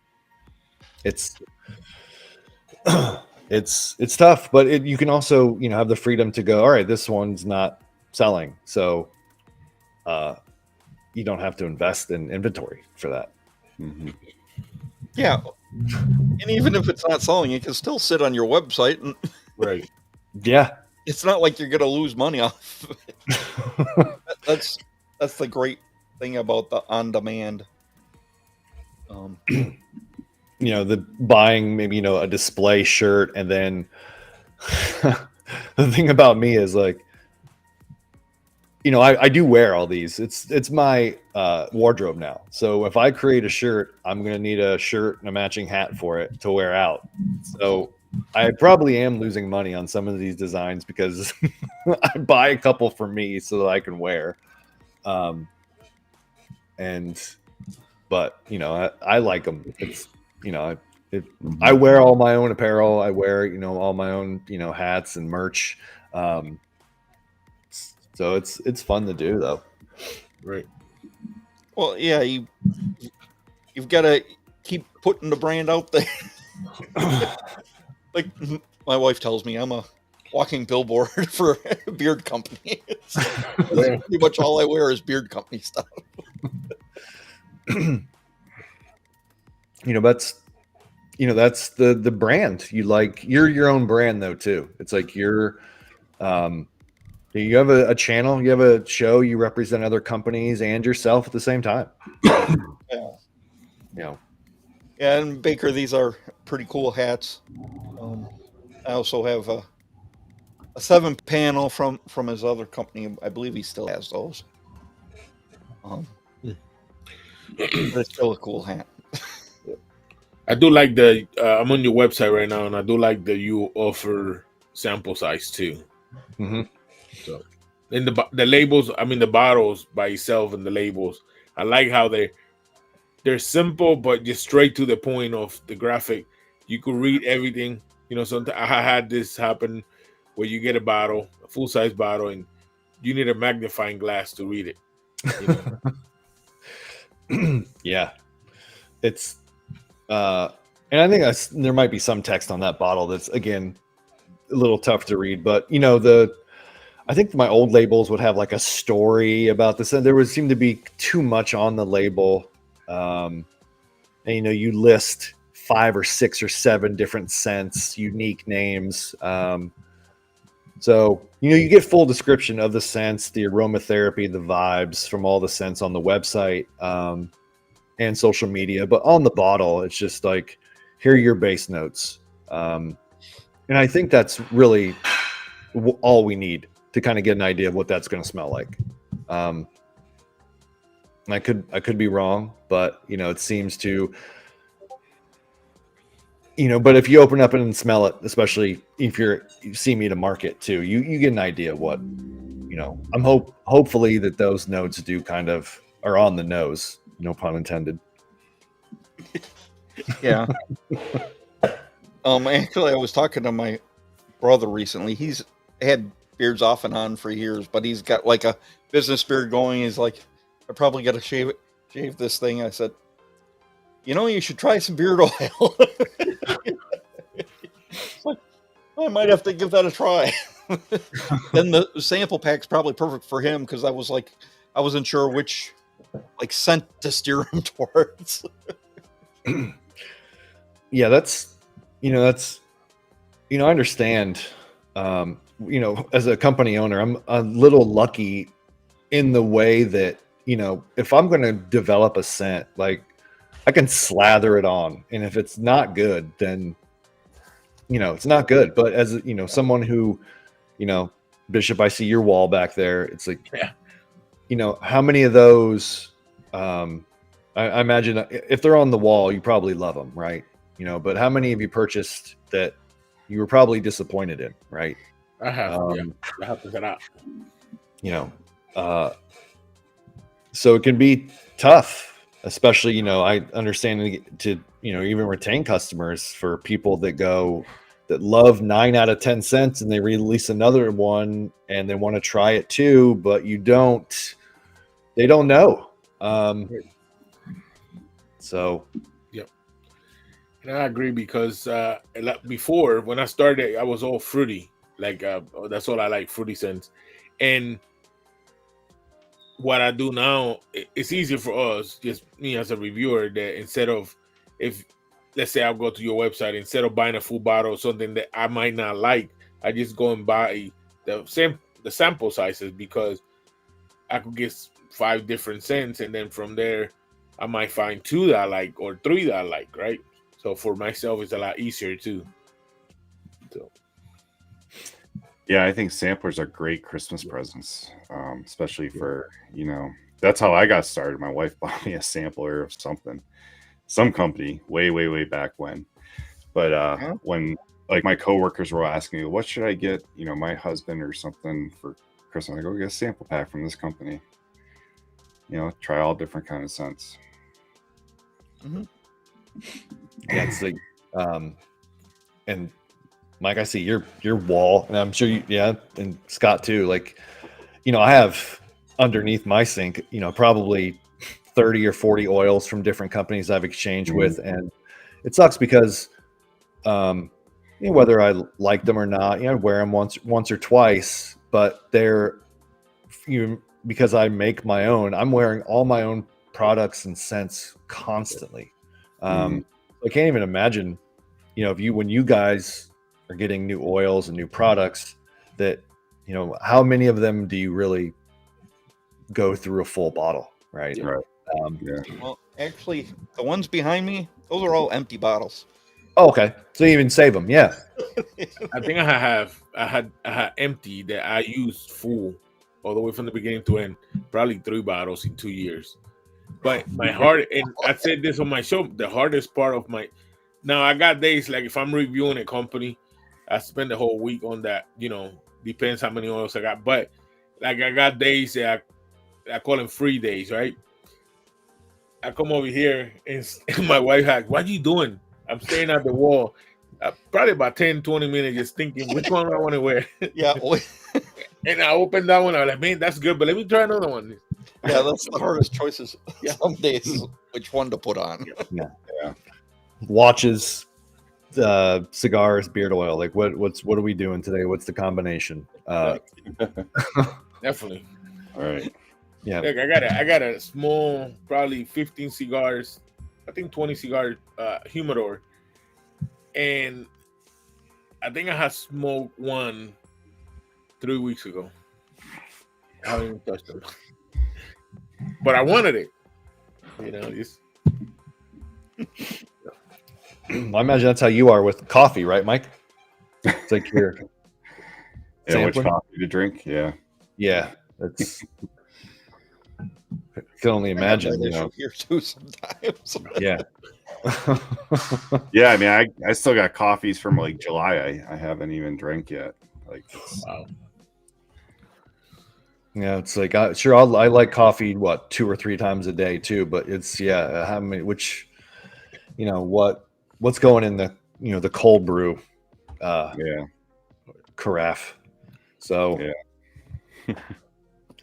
It's tough, but you can also, have the freedom to go, all right, this one's not selling. So, you don't have to invest in inventory for that. Mm-hmm. Yeah. And even if it's not selling, it can still sit on your website, and Right. Yeah. it's not like you're going to lose money off of it. That's the great thing about the on demand. The buying maybe, a display shirt, and then the thing about me is like, I do wear all these. It's my wardrobe now. So if I create a shirt, I'm going to need a shirt and a matching hat for it to wear out. So I probably am losing money on some of these designs because I buy a couple for me so that I can wear. But I like them. It's, I wear all my own apparel. I wear, all my own, hats and merch. So it's fun to do though. Right. Well, yeah, you've got to keep putting the brand out there. Like my wife tells me, I'm a walking billboard for a beard company. That's pretty much all I wear is beard company stuff. That's the brand. You're your own brand though too. It's like you have a channel, you have a show, you represent other companies and yourself at the same time. Yeah. Yeah. Yeah, and Baker, these are pretty cool hats. I also have a 7-panel from his other company. I believe he still has those. But it's still a cool hat. I do like I'm on your website right now, and I do like that you offer sample size too. Mm-hmm. So, and the labels, I mean the bottles by itself and the labels, I like how they're simple but just straight to the point of the graphic. You could read everything. Sometimes I had this happen where you get a full size bottle, and you need a magnifying glass to read it. Yeah, it's and I think there might be some text on that bottle that's again a little tough to read, but I think my old labels would have like a story about this, and there would seem to be too much on the label. And you list 5 or 6 or 7 different scents, unique names. So you get full description of the scents, the aromatherapy, the vibes from all the scents on the website and social media. But on the bottle, it's just like, here are your base notes. And I think that's really all we need to kind of get an idea of what that's going to smell like. I could be wrong, but it seems to, but if you open up and smell it, especially if you see me to market too, you get an idea of what, I'm hopefully that those notes do kind of are on the nose, no pun intended. Yeah. Actually, I was talking to my brother recently. He's had beards off and on for years, but he's got like a business beard going. He's like, I probably got to shave this thing. I said, you should try some beard oil. It's like, I might have to give that a try. Then the sample pack's probably perfect for him because I wasn't sure which scent to steer him towards. Yeah, I understand. As a company owner, I'm a little lucky in the way that, if I'm going to develop a scent, like I can slather it on, and if it's not good, then, it's not good. But as, someone who, Bishop, I see your wall back there. It's like, how many of those, I imagine if they're on the wall, you probably love them, right? But how many have you purchased that you were probably disappointed in, right? I have, I have to set out. So it can be tough, especially, I understand to, even retain customers for people that love 9 out of 10 cents and they release another one and they want to try it too, but they don't know. So. Yep. And I agree because before when I started, I was all fruity. That's all I like, fruity scents. And what I do now, it's easier for us, just me as a reviewer, that instead of, if let's say I'll go to your website, instead of buying a full bottle of something that I might not like, I just go and buy the sample sizes, because I could get 5 different scents, and then from there I might find 2 that I like or 3 that I like, right? So for myself, it's a lot easier too. So. Yeah, I think samplers are great Christmas presents, especially for, that's how I got started. My wife bought me a sampler of some company way, way, way back when. But when my coworkers were asking me, what should I get, my husband or something for Christmas, I go get a sample pack from this company. Try all different kind of scents. Mm-hmm. Yeah, it's like, and Mike, I see your wall, and I'm sure you, yeah, and Scott too. Like, I have underneath my sink, probably 30 or 40 oils from different companies I've exchanged with, and it sucks because, whether I like them or not, I wear them once or twice, but they're because I make my own. I'm wearing all my own products and scents constantly. I can't even imagine, when you guys are getting new oils and new products, that how many of them do you really go through a full bottle, right? Right. Well, actually, the ones behind me, those are all empty bottles. Oh, okay. So you even save them, yeah. I think I had empty that I used full all the way from the beginning to end, probably 3 bottles in 2 years. But my hard, and I said this on my show, the hardest part of my, now I got days like if I'm reviewing a company, I spend the whole week on that, depends how many oils I got. But like I got days that I call them free days, right? I come over here and my wife like, what are you doing? I'm staring at the wall. Probably about 10, 20 minutes just thinking which one I want to wear. Yeah. And I opened that one. I was like, man, that's good. But let me try another one. Yeah, that's the hardest choices. Yeah. Some days, which one to put on. Yeah. Watches, cigars, beard oil. Like what are we doing today? What's the combination? Definitely. All right. Yeah. Like I got a small, probably 15 cigars, I think 20 cigar humidor. And I think I had smoked one 3 weeks ago. I haven't even touched them. But I wanted it. Just I imagine that's how you are with coffee, right, Mike? It's like here. Yeah, which coffee to drink? Yeah. Yeah. That's I can only imagine, Here too sometimes. Yeah. Yeah, I mean, I still got coffees from like July. I haven't even drank yet. Like, wow. Yeah, it's like I like coffee 2 or 3 times a day too, but it's how many what's going in the the cold brew carafe. So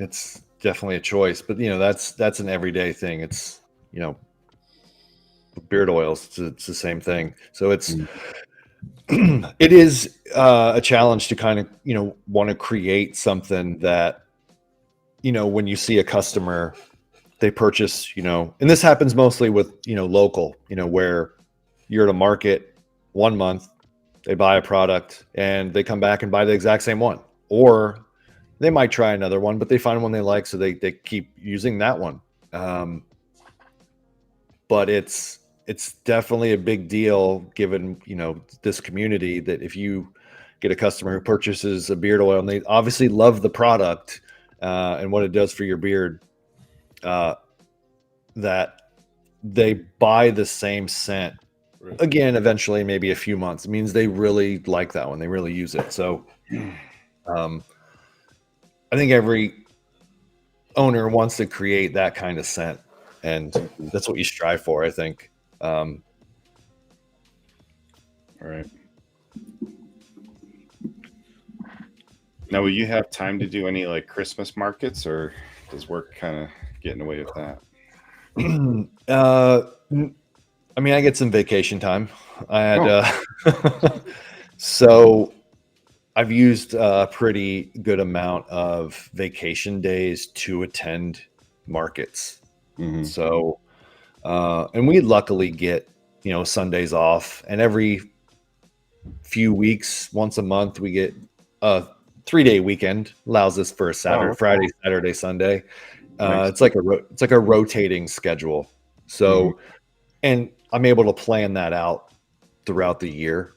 it's definitely a choice, but that's an everyday thing. It's beard oils, it's the same thing. So it's it is a challenge to kind of want to create something that when you see a customer, they purchase, and this happens mostly with, local, where you're at a market 1 month, they buy a product and they come back and buy the exact same one, or they might try another one, but they find one they like. So they keep using that one. But it's definitely a big deal given, this community, that if you get a customer who purchases a beard oil and they obviously love the product, and what it does for your beard, that they buy the same scent again, eventually, maybe a few months. It means they really like that one. They really use it. So, I think every owner wants to create that kind of scent, and that's what you strive for, I think. all right. Now, will you have time to do any like Christmas markets, or does work kind of get in the way of that? I mean, I get some vacation time. I had so I've used a pretty good amount of vacation days to attend markets. So, and we luckily get Sundays off, and every few weeks, once a month, we get a 3-day weekend. Allows us for a Friday, Saturday, Sunday. It's like a rotating schedule. So, and I'm able to plan that out throughout the year.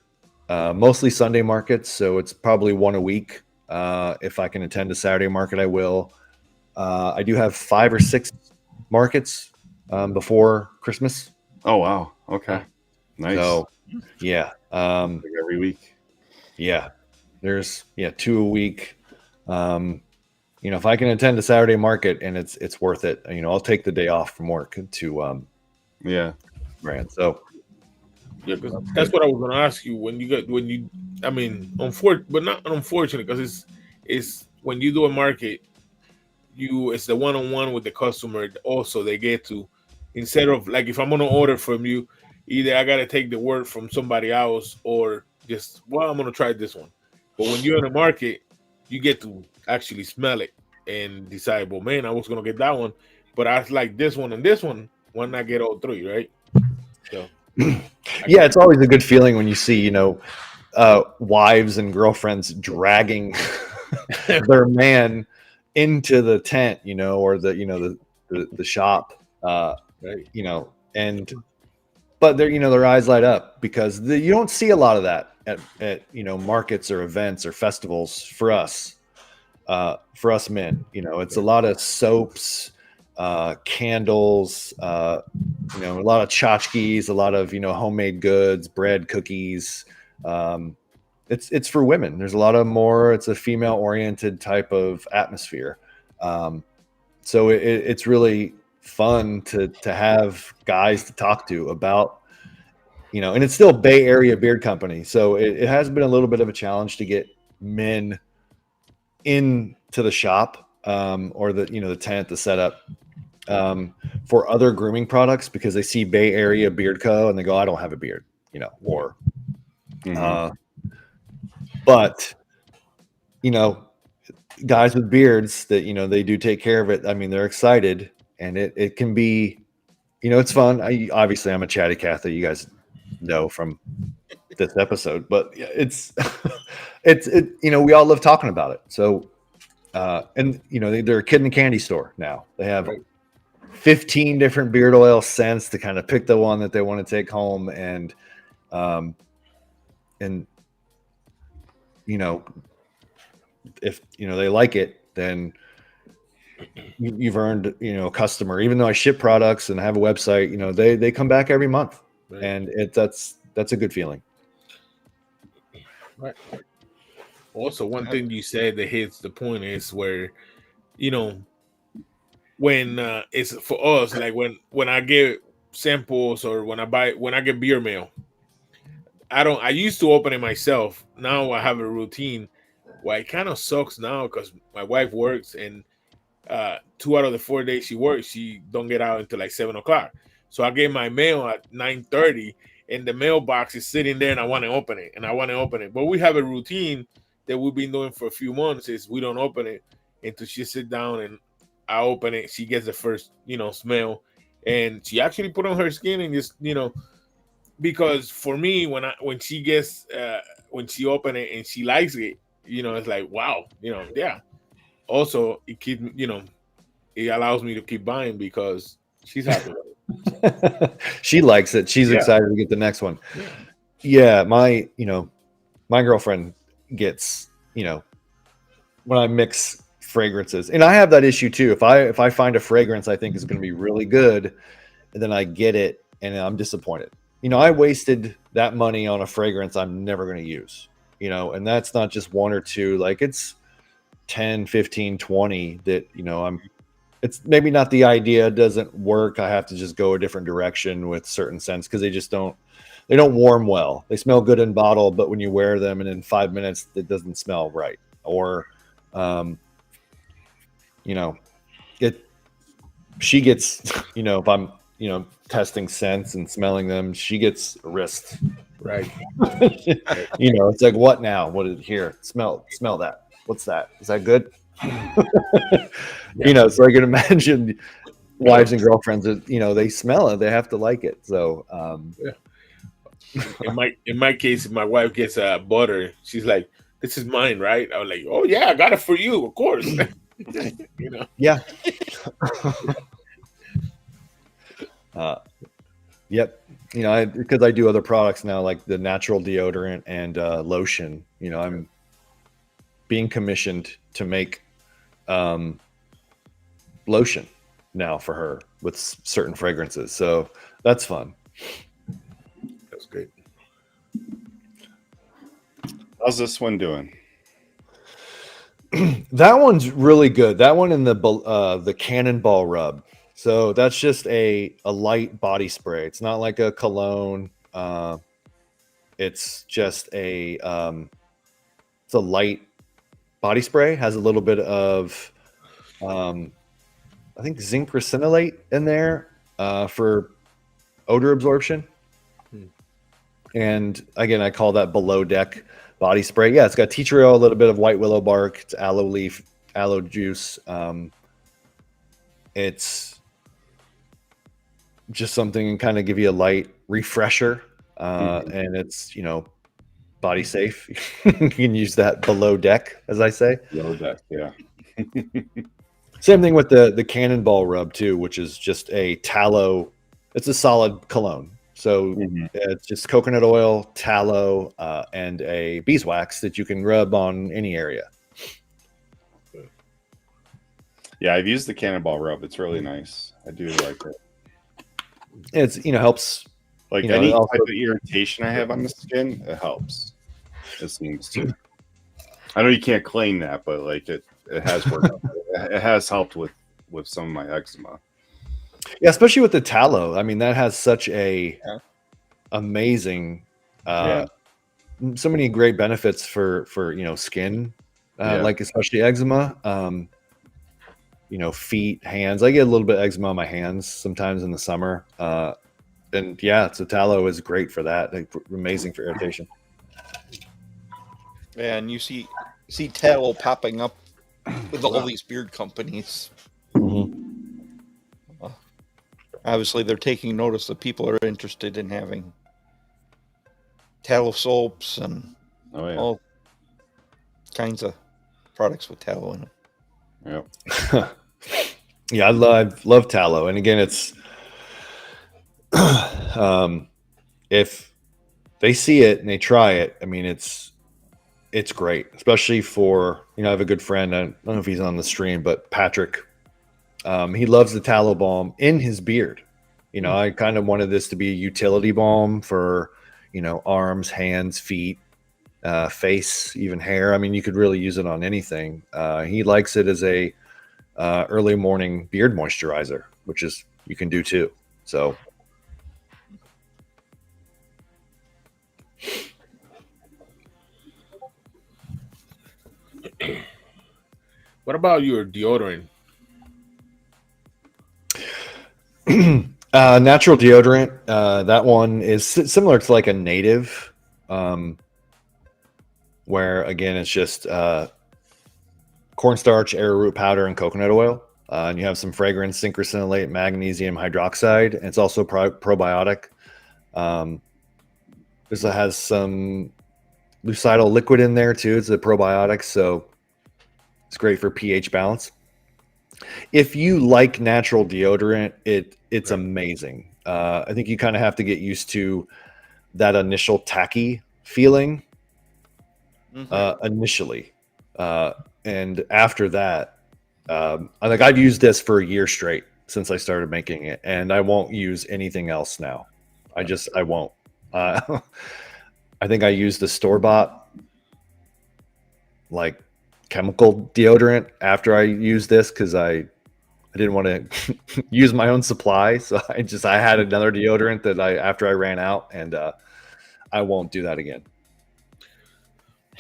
Mostly Sunday markets, so it's probably one a week. If I can attend a Saturday market, I will. I do have 5 or 6 markets before Christmas. Oh wow! Okay, nice. So, yeah, like every week. Yeah, there's 2 a week. If I can attend a Saturday market and it's worth it, I'll take the day off from work to brand. So yeah, 'cause that's what I was going to ask you. When you I mean, but not unfortunate because it's when you do a market, it's the one-on-one with the customer. Also, they get to, instead of like if I'm gonna order from you, either I gotta take the word from somebody else or just I'm gonna try this one. But when you're in a market, you get to actually smell it and decide, well, man, I was gonna get that one, but I like this one and this one. Why not get all three, right? So Yeah, it's always a good feeling when you see, wives and girlfriends dragging their man into the tent, or the shop, right. and but their eyes light up because you don't see a lot of that at markets or events or festivals for us men. It's a lot of soaps, candles, a lot of tchotchkes, a lot of homemade goods, bread, cookies. It's for women. There's a lot of more. It's a female oriented type of atmosphere. So it's really fun to have guys to talk to about, and it's still Bay Area Beard Company. So it has been a little bit of a challenge to get men into the shop, or the tent, the setup, for other grooming products because they see Bay Area Beard Co. and they go, I don't have a beard, or, but, guys with beards that, they do take care of it. I mean, they're excited and it can be, it's fun. Obviously I'm a chatty Cathy, you guys know from this episode, but it's, we all love talking about it. So, and they're a kid in a candy store now. They have 15 different beard oil scents to kind of pick the one that they want to take home. And if they like it, then you've earned a customer. Even though I ship products and have a website, they come back every month, right. And that's a good feeling. Right. Also, one thing you said that hits the point is where when it's for us, like when I get samples or when I get beer mail, I used to open it myself. Now I have a routine. Well, it kind of sucks now because my wife works and 2 out of the 4 days she works, she don't get out until like 7 o'clock. So I get my mail at 9:30 and the mailbox is sitting there and I want to open it. But we have a routine that we've been doing for a few months is we don't open it until she sit down and I open it. She gets the first, smell, and she actually put on her skin and just, because for me, when she gets when she open it and she likes it, it's like wow, yeah. Also, it keeps it allows me to keep buying because she's happy with it. She likes it. She's excited to get the next one. Yeah, my girlfriend gets when I mix fragrances, and I have that issue too. If I find a fragrance I think is going to be really good, and then I get it and I'm disappointed. I wasted that money on a fragrance I'm never going to use. And that's not just one or two, like it's 10, 15, 20 that, it's maybe not the idea doesn't work. I have to just go a different direction with certain scents because they don't warm well. They smell good in bottle, but when you wear them and in 5 minutes, it doesn't smell right. Or, she gets, if I'm, testing scents and smelling them, she gets a wrist. Right. It's like, what now? What is here? Smell that. What's that? Is that good? So I can imagine wives and girlfriends, they smell it. They have to like it. So, in my case, if my wife gets butter, she's like, this is mine, right? I was like, oh yeah, I got it for you. Of course. Yeah. Yep. Because I do other products now, like the natural deodorant and lotion. I'm being commissioned to make lotion now for her with certain fragrances. So that's fun. That's great. How's this one doing? That one's really good. That one and the Cannonball rub. So that's just a light body spray. It's not like a cologne. It's just it's a light body spray. Has a little bit of I think zinc ricinoate in there for odor absorption. And again, I call that below deck body spray. Yeah, it's got tea tree oil, a little bit of white willow bark, it's aloe leaf, aloe juice. It's just something and kind of give you a light refresher. And it's, body safe. You can use that below deck, as I say. Below deck, yeah. Same thing with the Cannonball rub too, which is just a tallow. It's a solid cologne. So it's just coconut oil, tallow, and a beeswax that you can rub on any area. Yeah, I've used the Cannonball rub. It's really nice. I do like it. It's helps. Like any type of irritation I have on the skin, it helps. It seems to. I know you can't claim that, but like it has worked. It has helped with some of my eczema. Yeah, especially with the tallow. I mean, that has such a amazing, so many great benefits for skin, like especially eczema. Feet, hands. I get a little bit of eczema on my hands sometimes in the summer. And yeah, so tallow is great for that. Like, amazing for irritation. Yeah, and you see tallow popping up with all these beard companies. Obviously, they're taking notice that people are interested in having tallow soaps and all kinds of products with tallow in them. Yeah. Yeah, I love tallow. And again, it's if they see it and they try it, I mean, it's great, especially for, I have a good friend. I don't know if he's on the stream, but Patrick, he loves the tallow balm in his beard. I kind of wanted this to be a utility balm for, arms, hands, feet, face, even hair. I mean, you could really use it on anything. He likes it as a early morning beard moisturizer, which is you can do too. So. What about your deodorant? Natural deodorant. That one is similar to like a native, where again it's just cornstarch, arrowroot powder, and coconut oil. And you have some fragrance, zinc ricinoate, magnesium hydroxide, and it's also probiotic. This has some lucidal liquid in there too. It's a probiotic, so it's great for pH balance. If you like natural deodorant, it's amazing. I think you kind of have to get used to that initial tacky feeling initially. And after that, I think I've used this for a year straight since I started making it, and I won't use anything else now. I won't. I think I used the store-bought like chemical deodorant after I used this because I didn't want to use my own supply. So I had another deodorant that after I ran out, and I won't do that again.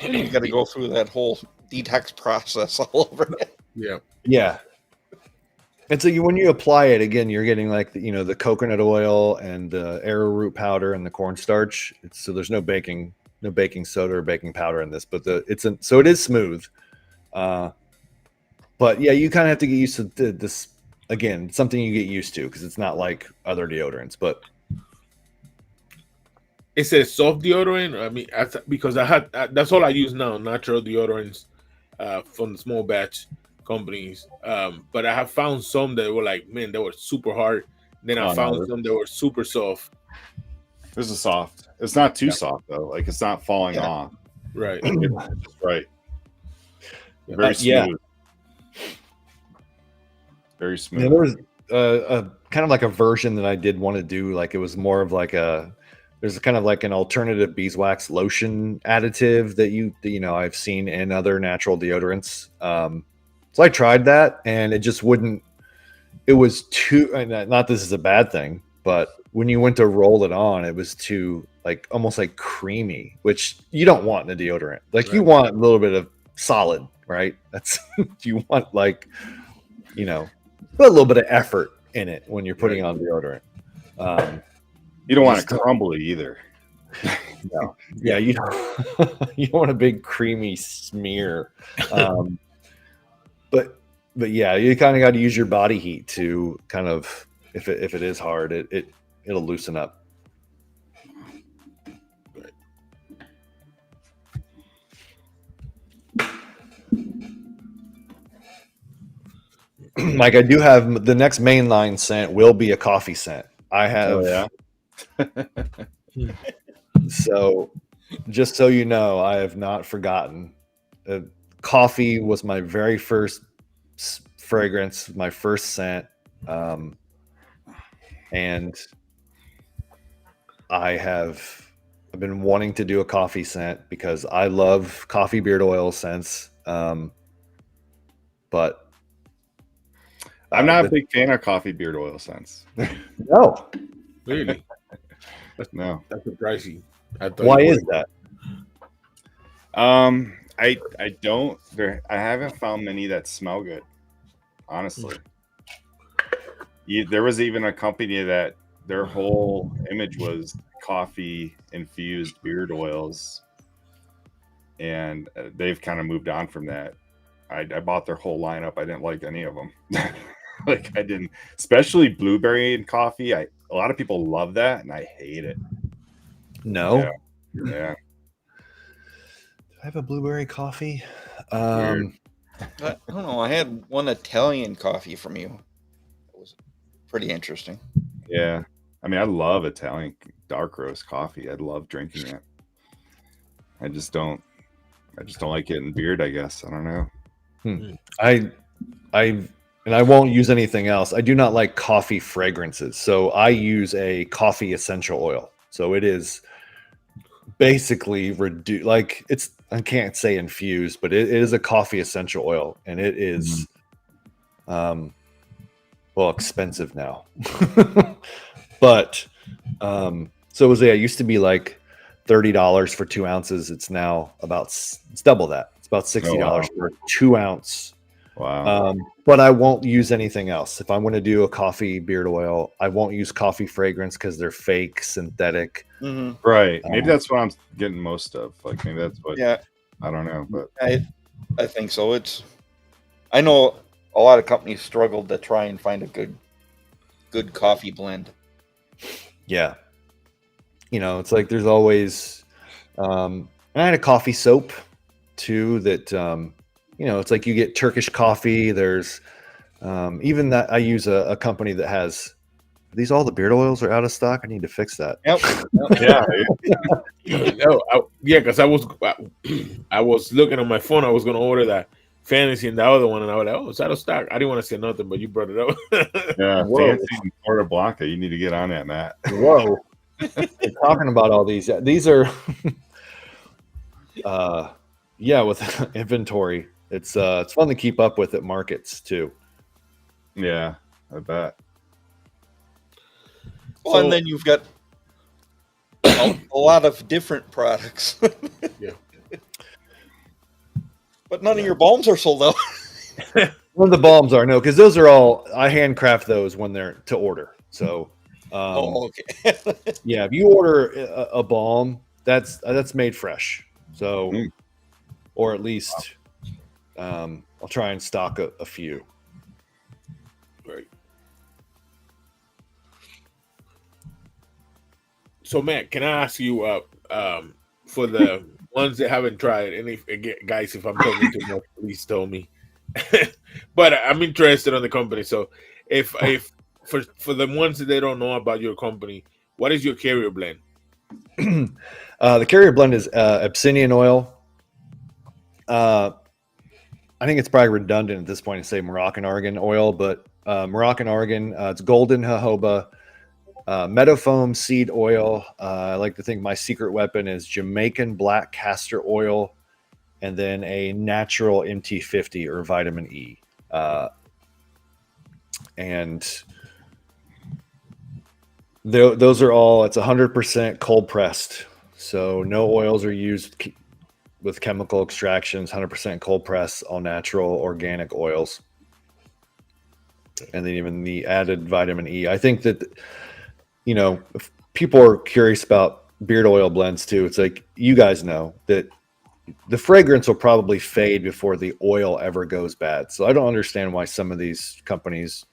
You got to go through that whole detox process all over again. Yeah. Yeah. And so when you apply it again, you're getting like the coconut oil and the arrowroot powder and the cornstarch. So there's no baking soda or baking powder in this, but so it is smooth. But yeah, you kind of have to get used to this. Again, something you get used to because it's not like other deodorants. But it says soft deodorant. I mean, because that's all I use now, natural deodorants from the small batch companies. But I have found some that were like, man, they were super hard. Then I found some that were super soft. This is soft. It's not too soft though. Like it's not falling off. Right. Just right. Very smooth. Very smooth. Yeah, there was a kind of like a version that I did want to do. Like it was more of like there's kind of like an alternative beeswax lotion additive that I've seen in other natural deodorants. So I tried that and it just wouldn't. It was too. Not this is a bad thing, but when you went to roll it on, it was too like almost like creamy, which you don't want in a deodorant. Like you Right. want a little bit of solid, right? That's you want like put a little bit of effort in it when you're putting on deodorant. You don't want it Just don't- crumbly either. No. Yeah, you don't, you don't want a big creamy smear. But yeah, you kind of got to use your body heat to kind of if it is hard, it'll loosen up. Mike, I do have the next mainline scent will be a coffee scent. I have so just so you know, I have not forgotten. Coffee was my very first fragrance, my first scent, and I've been wanting to do a coffee scent because I love coffee beard oil scents, but I'm not a big fan of coffee beard oil scents. no. Really? No. That's surprising. I thought Why you is would. that? I don't. I haven't found many that smell good. Honestly, there was even a company that their whole image was coffee infused beard oils, and they've kind of moved on from that. I bought their whole lineup. I didn't like any of them. Like I didn't, especially blueberry and coffee. A lot of people love that, and I hate it. No. Yeah. Do I have a blueberry coffee? Weird. I don't know. I had one Italian coffee from you. It was pretty interesting. Yeah. I mean, I love Italian dark roast coffee. I love drinking it. I just don't like it in beard, I guess. I don't know. I won't use anything else. I do not like coffee fragrances. So I use a coffee essential oil. So it is basically reduced, like I can't say infused, but it is a coffee essential oil, and it is expensive now. But so it used to be like $30 for 2 ounces. It's now it's double that. It's about $60 for a 2 ounce. Wow. But I won't use anything else. If I'm going to do a coffee beard oil, I won't use coffee fragrance because they're fake, synthetic. Mm-hmm. Right. Maybe that's what I'm getting most of. Like maybe that's what. Yeah, I don't know, but I think so. I know a lot of companies struggled to try and find a good coffee blend. Yeah. It's like there's always. And I had a coffee soap too that. It's like you get Turkish coffee. There's even that I use a company that has these. All the beard oils are out of stock. I need to fix that. Yep. Yeah, because I was looking on my phone. I was going to order that fantasy and the other one, and I was like, "Oh, it's out of stock." I didn't want to say nothing, but you brought it up. Yeah, Whoa. fancy and Florida Blanca. You need to get on that, Matt. Whoa! We're talking about all these. These are, with inventory. It's fun to keep up with at markets too. Yeah, I bet. Well, and then you've got a lot of different products. Yeah. But none of your balms are sold out. None of the balms are because those are all I handcraft those when they're to order. So, okay. yeah, if you order a balm, that's made fresh. So, or at least. I'll try and stock a few. Right. So, Matt, can I ask you, for the ones that haven't tried, and again, guys, if I'm talking too much, please tell me. But I'm interested in the company. So, if for the ones that they don't know about your company, what is your carrier blend? The carrier blend is Abyssinian oil. I think it's probably redundant at this point to say Moroccan argan oil, but Moroccan argan, it's golden jojoba, meadowfoam seed oil. I like to think my secret weapon is Jamaican black castor oil, and then a natural MT50 or vitamin E. And those are all. It's 100% cold pressed, so no oils are used with chemical extractions. 100% cold press, all natural organic oils, and then even the added vitamin E. I think that if people are curious about beard oil blends too, it's like you guys know that the fragrance will probably fade before the oil ever goes bad. So I don't understand why some of these companies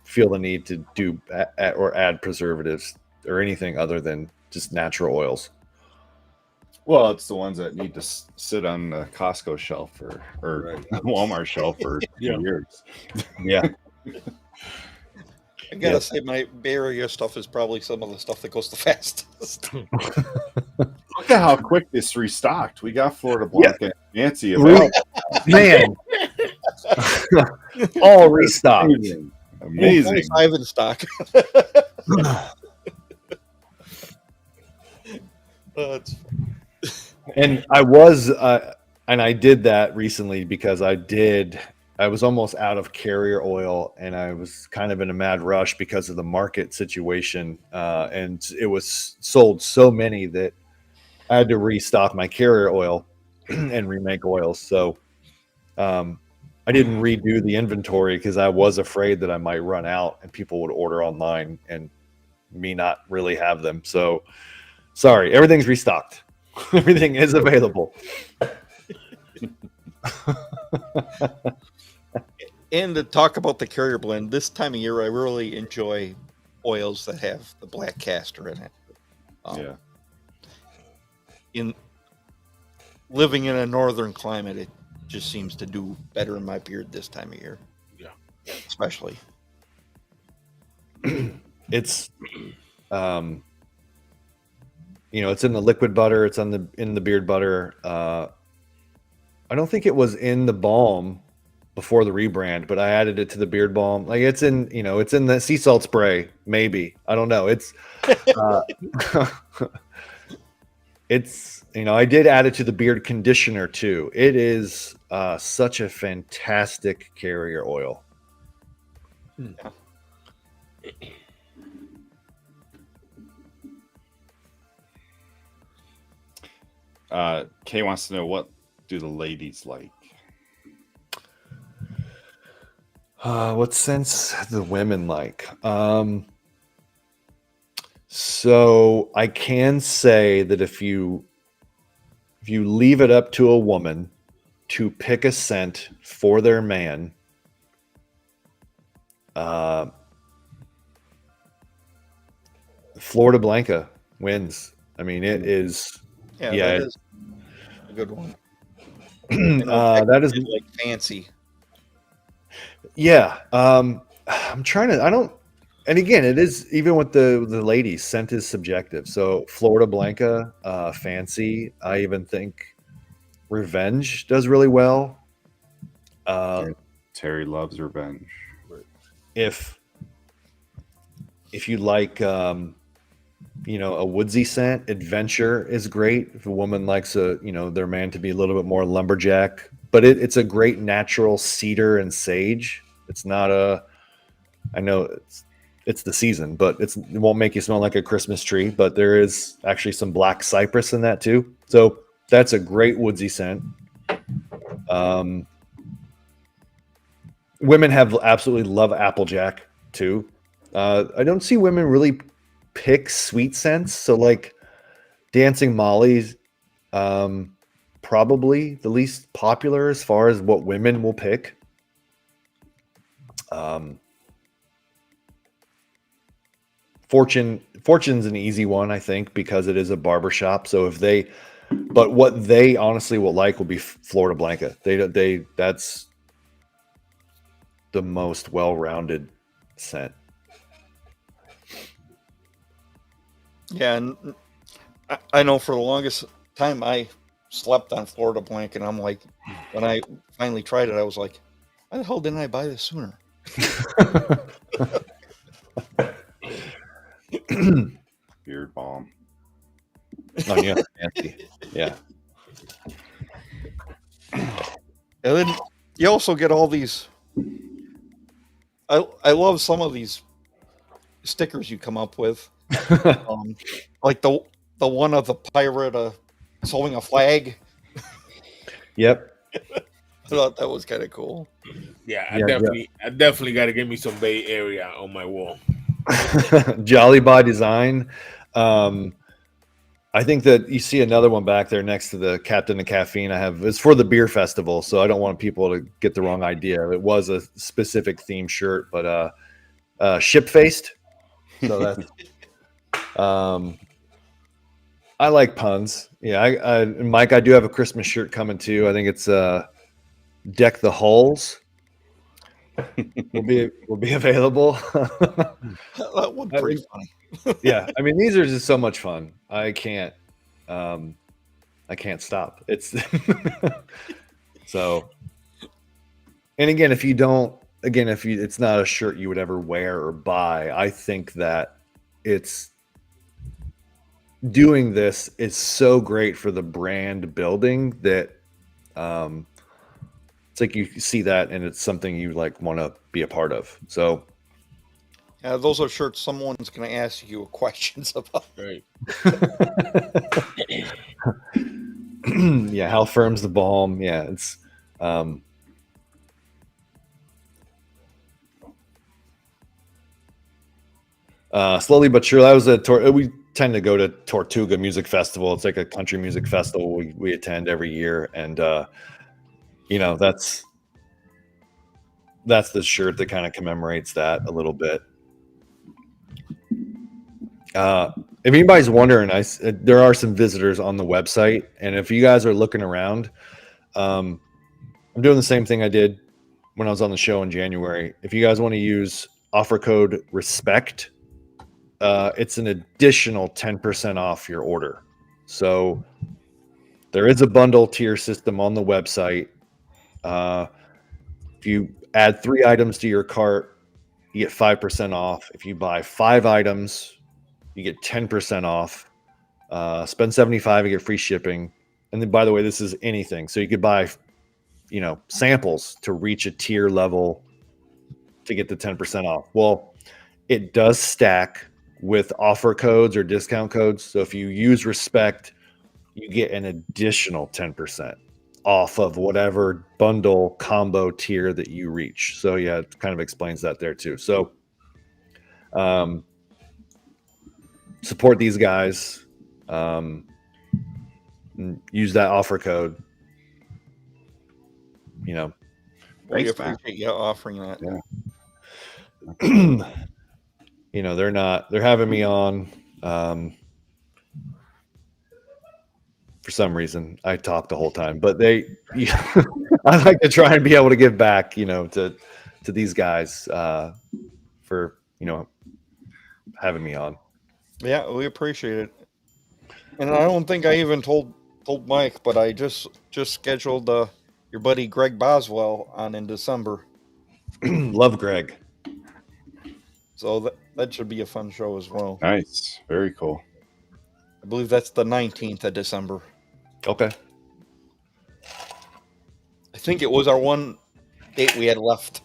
feel the need to do or add preservatives or anything other than just natural oils. Well, it's the ones that need to sit on the Costco shelf or Walmart shelf for years. Yeah. I gotta say, my Bay Area stuff is probably some of the stuff that goes the fastest. Look at how quick this restocked. We got Florida Blanca and Nancy available. Man. All restocked. Amazing. Only 5 in stock. And I was, and I did that recently because I was almost out of carrier oil and I was kind of in a mad rush because of the market situation. And it was sold so many that I had to restock my carrier oil and remake oils. So I didn't redo the inventory because I was afraid that I might run out and people would order online and me not really have them. So sorry, everything's restocked. Everything is available. And to talk about the carrier blend, this time of year, I really enjoy oils that have the black castor in it. Yeah. In living in a northern climate, it just seems to do better in my beard this time of year. Yeah. Especially. It's it's in the liquid butter, it's in the beard butter. I don't think it was in the balm before the rebrand, but I added it to the beard balm. Like it's in the sea salt spray, maybe. I don't know. It's it's I did add it to the beard conditioner too. It is such a fantastic carrier oil. Yeah. Kay wants to know, what do the ladies like? What scents the women like? So I can say that if you leave it up to a woman to pick a scent for their man, Florida Blanca wins. I mean, it is. Yeah, Yeah, that is a good one. that is like fancy. Yeah. I'm trying to. I don't. And again, it is even with the ladies. Scent is subjective. So Florida Blanca, fancy. I even think Revenge does really well. Terry loves Revenge. If you like, a woodsy scent, Adventure is great. If a woman likes their man to be a little bit more lumberjack, but it's a great natural cedar and sage. It's not I know it's the season, but it won't make you smell like a Christmas tree. But there is actually some black cypress in that too. So that's a great woodsy scent. Women absolutely love Applejack too. I don't see women really pick sweet scents. So like Dancing Molly's probably the least popular as far as what women will pick. Fortune's an easy one, I think, because it is a barbershop. So but what they honestly will like will be Florida Blanca. That's the most well-rounded scent. Yeah, and I know for the longest time I slept on Florida Blanca, and I'm like, when I finally tried it, I was like, why the hell didn't I buy this sooner? Beard balm. Oh yeah, fancy. Yeah. And then you also get all these. I love some of these stickers you come up with. Like the one of the pirate sewing a flag. Yep. I thought that was kind of cool. Yeah, Yeah, I definitely got to get me some Bay Area on my wall. Jolly by design. I think that you see another one back there next to the Captain of Caffeine. It's for the beer festival, so I don't want people to get the wrong idea. It was a specific theme shirt, but ship faced. So that's I like puns. Yeah, Mike, I do have a Christmas shirt coming too. I think it's Deck the Hulls. will be available. That was pretty funny. Yeah, I mean these are just so much fun. I can't stop. It's so. And again, if it's not a shirt you would ever wear or buy, I think that it's doing this is so great for the brand building that it's like you see that and it's something you like want to be a part of. So those are shirts someone's going to ask you questions about. Right. Yeah, how firm's the balm? Yeah, it's slowly but sure. That was we tend to go to Tortuga Music Festival. It's like a country music festival we attend every year, and that's the shirt that kind of commemorates that a little bit. If anybody's wondering, there are some visitors on the website, and if you guys are looking around, I'm doing the same thing I did when I was on the show in January. If you guys want to use offer code RESPECT, it's an additional 10% off your order. So there is a bundle tier system on the website. If you add 3 items to your cart, you get 5% off. If you buy 5 items, you get 10% off. Spend $75, you get free shipping. And then, by the way, this is anything. So you could buy, samples to reach a tier level to get the 10% off. Well, it does stack with offer codes or discount codes. So if you use RESPECT, you get an additional 10% off of whatever bundle combo tier that you reach. So yeah, it kind of explains that there too. So support these guys. Use that offer code. We Thanks, appreciate you offering that. Yeah. They're having me on. For some reason, I talk the whole time, but I like to try and be able to give back, to these guys for having me on. Yeah, we appreciate it. And I don't think I even told Mike, but I just scheduled your buddy Greg Boswell on in December. Love Greg. So that should be a fun show as well. Nice. Very cool. I believe that's the 19th of December. Okay. I think it was our one date we had left.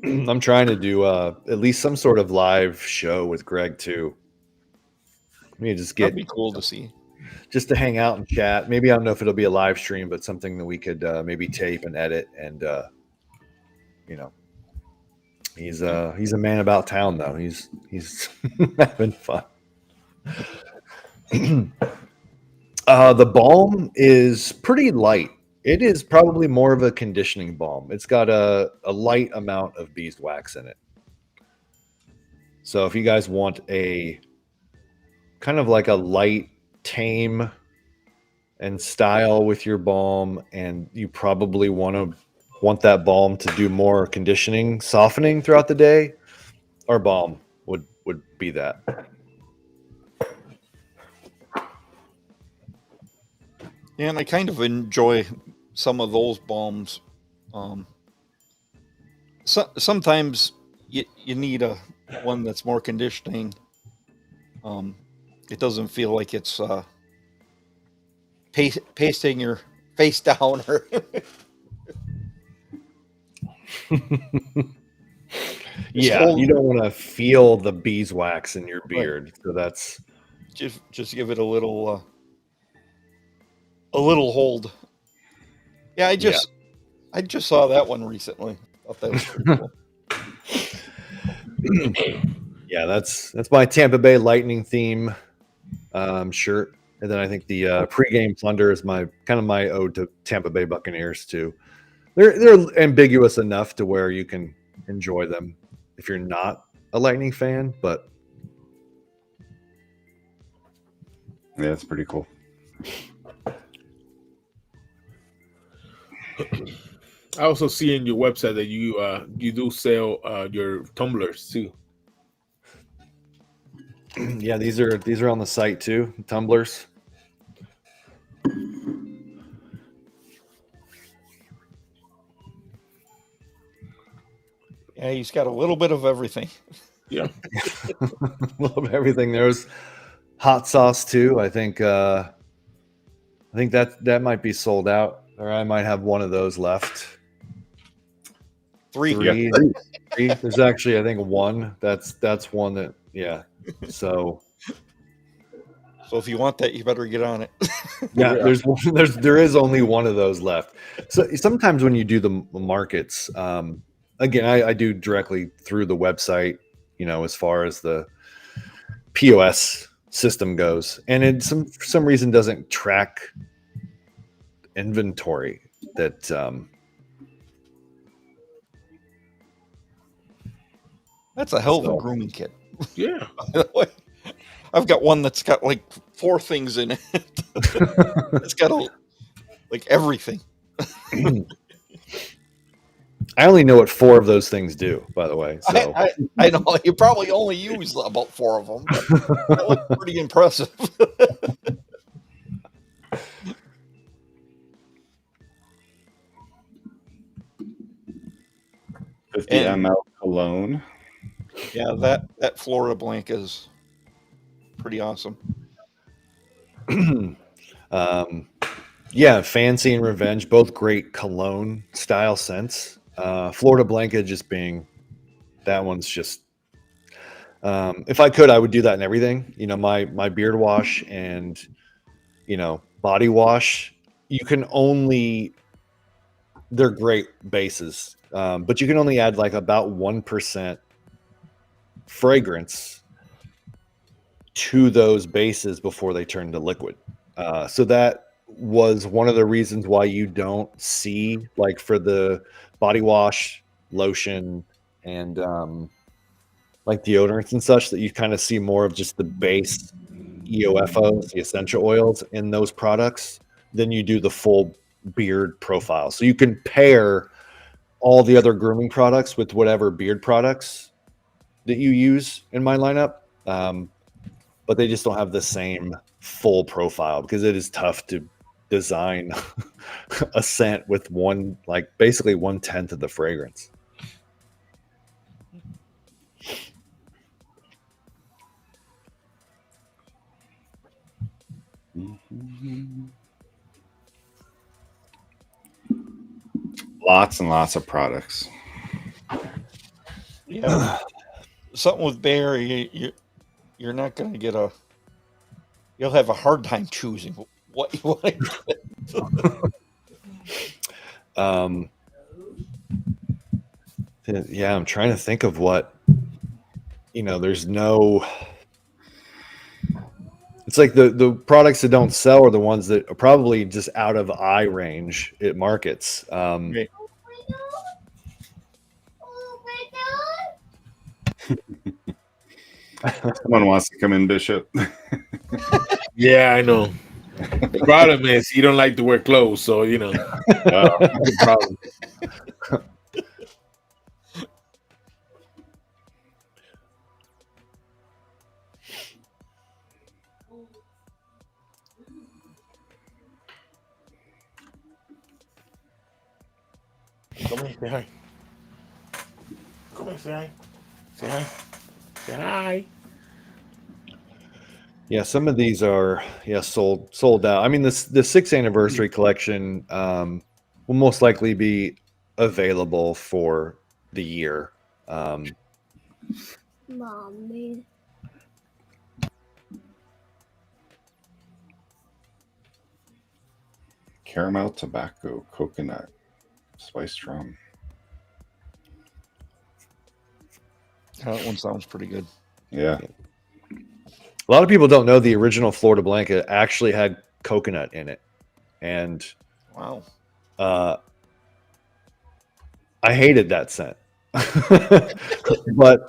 I'm trying to do at least some sort of live show with Greg too. Maybe That'd be cool to see. Just to hang out and chat. Maybe I don't know if it'll be a live stream, but something that we could maybe tape and edit. And he's a man about town though. He's having fun. The balm is pretty light. It is probably more of a conditioning balm. It's got a light amount of beeswax in it. So if you guys want a kind of like a light, tame and style with your balm, and you probably want that balm to do more conditioning, softening throughout the day, our balm would be that. Yeah, and I kind of enjoy some of those balms. Sometimes you need one that's more conditioning. It doesn't feel like it's pasting your face down or Yeah, hold- you don't want to feel the beeswax in your beard. So that's just give it a little hold. Yeah, I just saw that one recently. Thought that was pretty cool. yeah, that's my Tampa Bay Lightning theme shirt. And then I think the pregame plunder is my ode to Tampa Bay Buccaneers too. They're ambiguous enough to where you can enjoy them if you're not a Lightning fan, but Yeah, it's pretty cool. I also see in your website that you do sell your tumblers too. yeah, these are on the site too, tumblers. Yeah, he's got a little bit of everything. Yeah. A little bit of everything. There's hot sauce too. I think that might be sold out, or I might have one of those left. Three. Three. There's actually I think one. That's one that So if you want that, you better get on it. yeah, there is only one of those left. So sometimes when you do the markets, again, I do directly through the website, as far as the POS system goes, and it for some reason doesn't track inventory that That's a hell of a grooming kit. Yeah. By the way, I've got one that's got like 4 things in it. It's got everything. I only know what 4 of those things do, by the way. So I know you probably only use about 4 of them, but that looks pretty impressive. 50 ml cologne. Yeah, that Florida blank is pretty awesome. Yeah, Fancy and Revenge, both great cologne style scents. Florida Blanca just being that one's just. If I could, I would do that in everything. My beard wash and body wash. You can only. They're great bases, but you can only add like about 1% fragrance to those bases before they turn to liquid. So that was one of the reasons why you don't see, like, for the body wash, lotion, and like deodorants and such, that you kind of see more of just the base EOFOs, the essential oils in those products, than you do the full beard profile. So you can pair all the other grooming products with whatever beard products that you use in my lineup. But they just don't have the same full profile, because it is tough to design a scent with basically 1/10 of the fragrance. Lots and lots of products. Yeah, something with Bear, you're not going to get you'll have a hard time choosing what you want to get. Yeah, I'm trying to think of what, there's no. It's like the products that don't sell are the ones that are probably just out of eye range at markets. Right. Someone wants to come in, Bishop. Yeah, I know. The problem is you don't like to wear clothes, so that's the problem. Come here, say hi. Come here, say hi. Say hi. Say hi. Yeah, some of these are sold out. I mean, the 6th anniversary collection will most likely be available for the year. Mom made. Caramel, tobacco, coconut, spiced rum. That one sounds pretty good. Yeah. A lot of people don't know the original Florida Blanca actually had coconut in it, and Wow. I hated that scent, but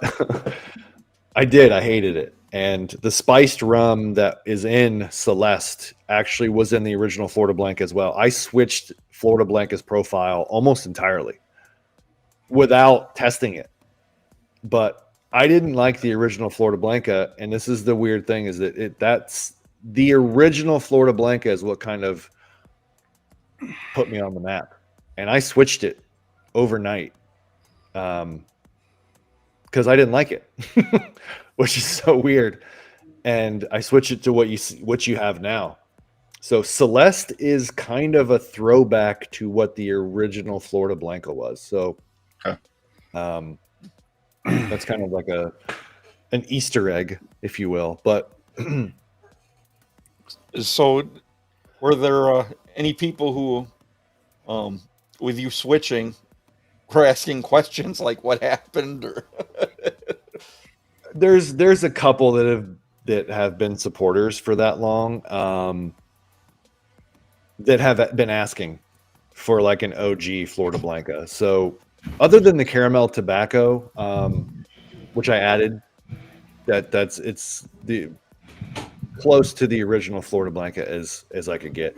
I did. I hated it. And the spiced rum that is in Celeste actually was in the original Florida Blanca as well. I switched Florida Blanca's profile almost entirely without testing it. But I didn't like the original Florida Blanca, and this is the weird thing is that that's the original Florida Blanca is what kind of put me on the map. And I switched it overnight. Because I didn't like it, which is so weird. And I switched it to what you have now. So Celeste is kind of a throwback to what the original Florida Blanca was. So that's kind of like an Easter egg, if you will. But So, were there any people who, with you switching, were asking questions like what happened? Or there's a couple that have been supporters for that long, that have been asking for like an OG Florida Blanca. So other than the caramel tobacco, which I added, it's the close to the original Florida Blanca as I could get,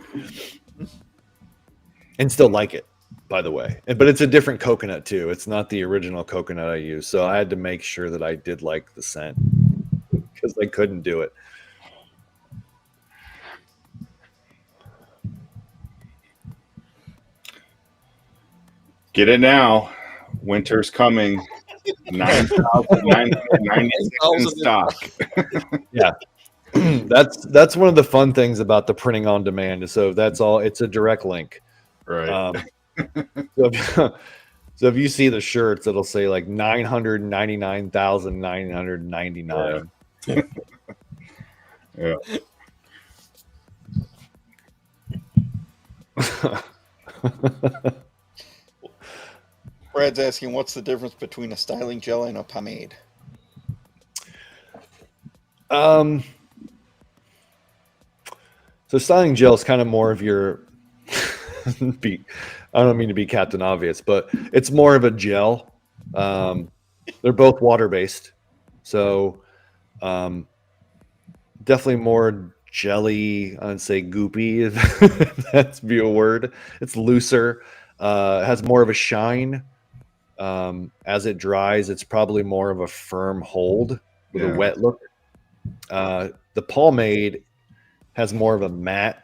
and still like it, by the way. But it's a different coconut too. It's not the original coconut I use. So I had to make sure that I did like the scent because I couldn't do it. Get it now. Winter's coming. 9,996 in stock. Yeah. That's one of the fun things about the printing on demand. So that's all. It's a direct link. Right. So if you see the shirts, it'll say like 999,999. Yeah. Brad's asking, what's the difference between a styling gel and a pomade? So styling gel is kind of more of your I don't mean to be Captain Obvious, but it's more of a gel. They're both water-based. So definitely more jelly, I'd say goopy, if that's be a word. It's looser. It has more of a shine. As it dries, it's probably more of a firm hold with a wet look. The pomade has more of a matte,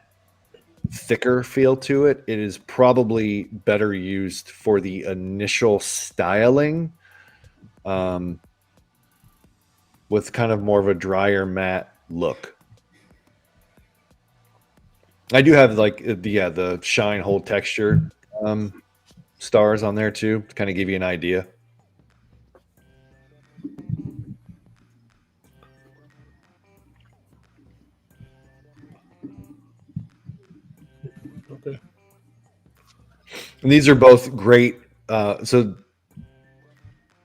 thicker feel to it. It is probably better used for the initial styling, with kind of more of a drier matte look. I do have like the shine, hold, texture stars on there too to kind of give you an idea. Okay. And these are both great. So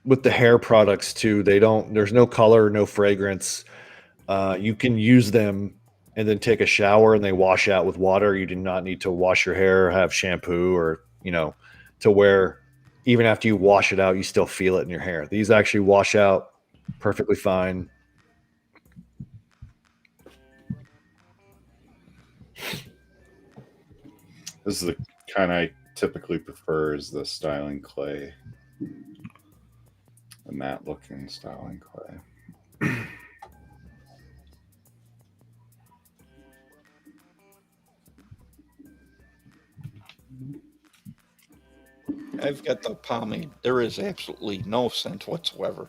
with the hair products too, there's no color, no fragrance. You can use them and then take a shower and they wash out with water. You do not need to wash your hair, have shampoo, or, to where even after you wash it out, you still feel it in your hair. These actually wash out perfectly fine. This is the kind I typically prefer is the styling clay. The matte looking styling clay. I've got the pomade. There is absolutely no scent whatsoever.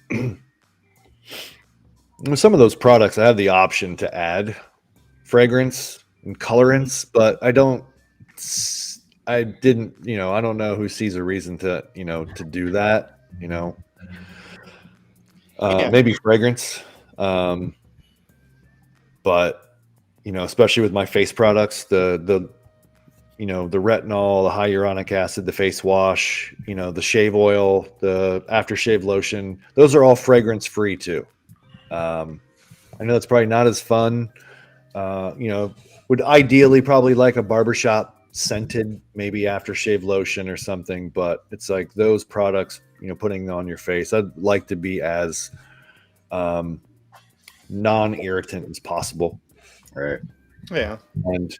With some of those products, I have the option to add fragrance and colorants, but I don't know who sees a reason to do that. Maybe fragrance. But especially with my face products, the retinol, the hyaluronic acid, the face wash, the shave oil, the aftershave lotion, those are all fragrance free too. I know that's probably not as fun. Would ideally probably like a barbershop scented, maybe aftershave lotion or something, but it's like those products, putting on your face, I'd like to be as non-irritant as possible. Right. Yeah. And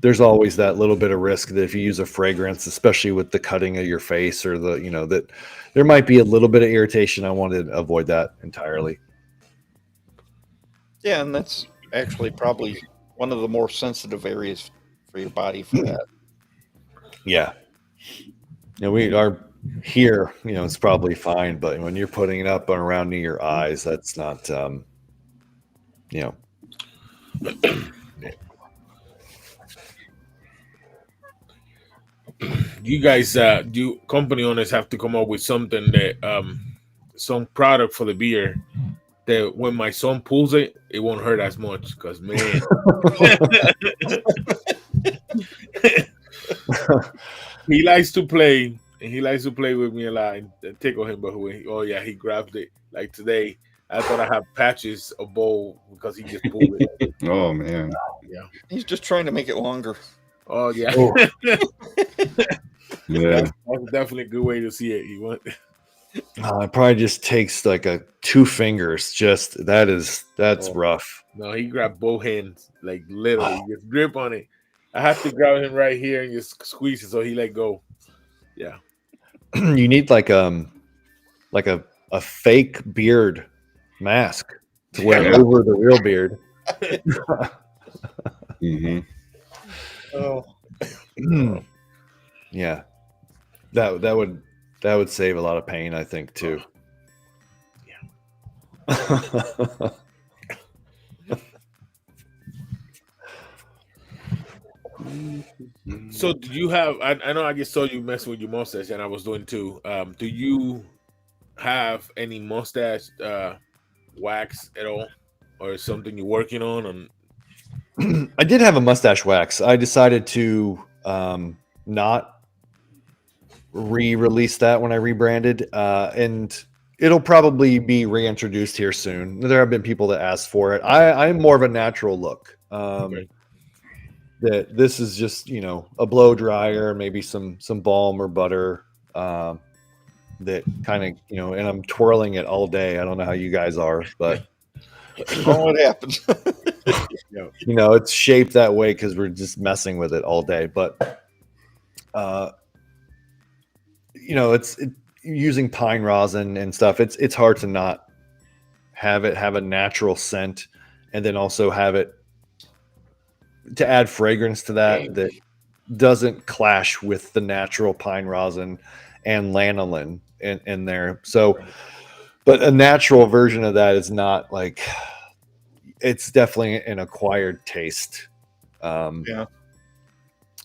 there's always that little bit of risk that if you use a fragrance, especially with the cutting of your face or that there might be a little bit of irritation. I want to avoid that entirely. Yeah, and that's actually probably one of the more sensitive areas for your body for that. Yeah. We are here, it's probably fine, but when you're putting it up and around your eyes, that's not, You guys, do company owners have to come up with something that, some product for the beer that when my son pulls it, it won't hurt as much. Because man, he likes to play, and he likes to play with me a lot and tickle him. But he grabbed it. Like today, I thought I had patches of bowl because he just pulled it. Oh man. Yeah. He's just trying to make it longer. Oh yeah. Oh. Yeah. That's definitely a good way to see it. You want. It probably just takes like two fingers. That's rough. No, he grabbed both hands, like literally, just grip on it. I have to grab him right here and just squeeze it so he let go. Yeah. You need like a fake beard mask to wear over the real beard. Mm-hmm. Oh, Yeah, that would save a lot of pain, I think, too. Yeah. So do you have? I know I just saw you messing with your mustache, and I was doing too. Do you have any mustache wax at all, or something you're working on? I did have a mustache wax. I decided to not re-release that when I rebranded, and it'll probably be reintroduced here soon. There have been people that asked for it. I'm more of a natural look. Okay. That this is just a blow dryer, maybe some balm or butter, that kind of and I'm twirling it all day. I don't know how you guys are, but what happens? it's shaped that way because we're just messing with it all day. But it's using pine rosin and stuff. It's hard to not have it have a natural scent, and then also have it to add fragrance to that doesn't clash with the natural pine rosin and lanolin in there. So, but a natural version of that is not like, it's definitely an acquired taste. Yeah.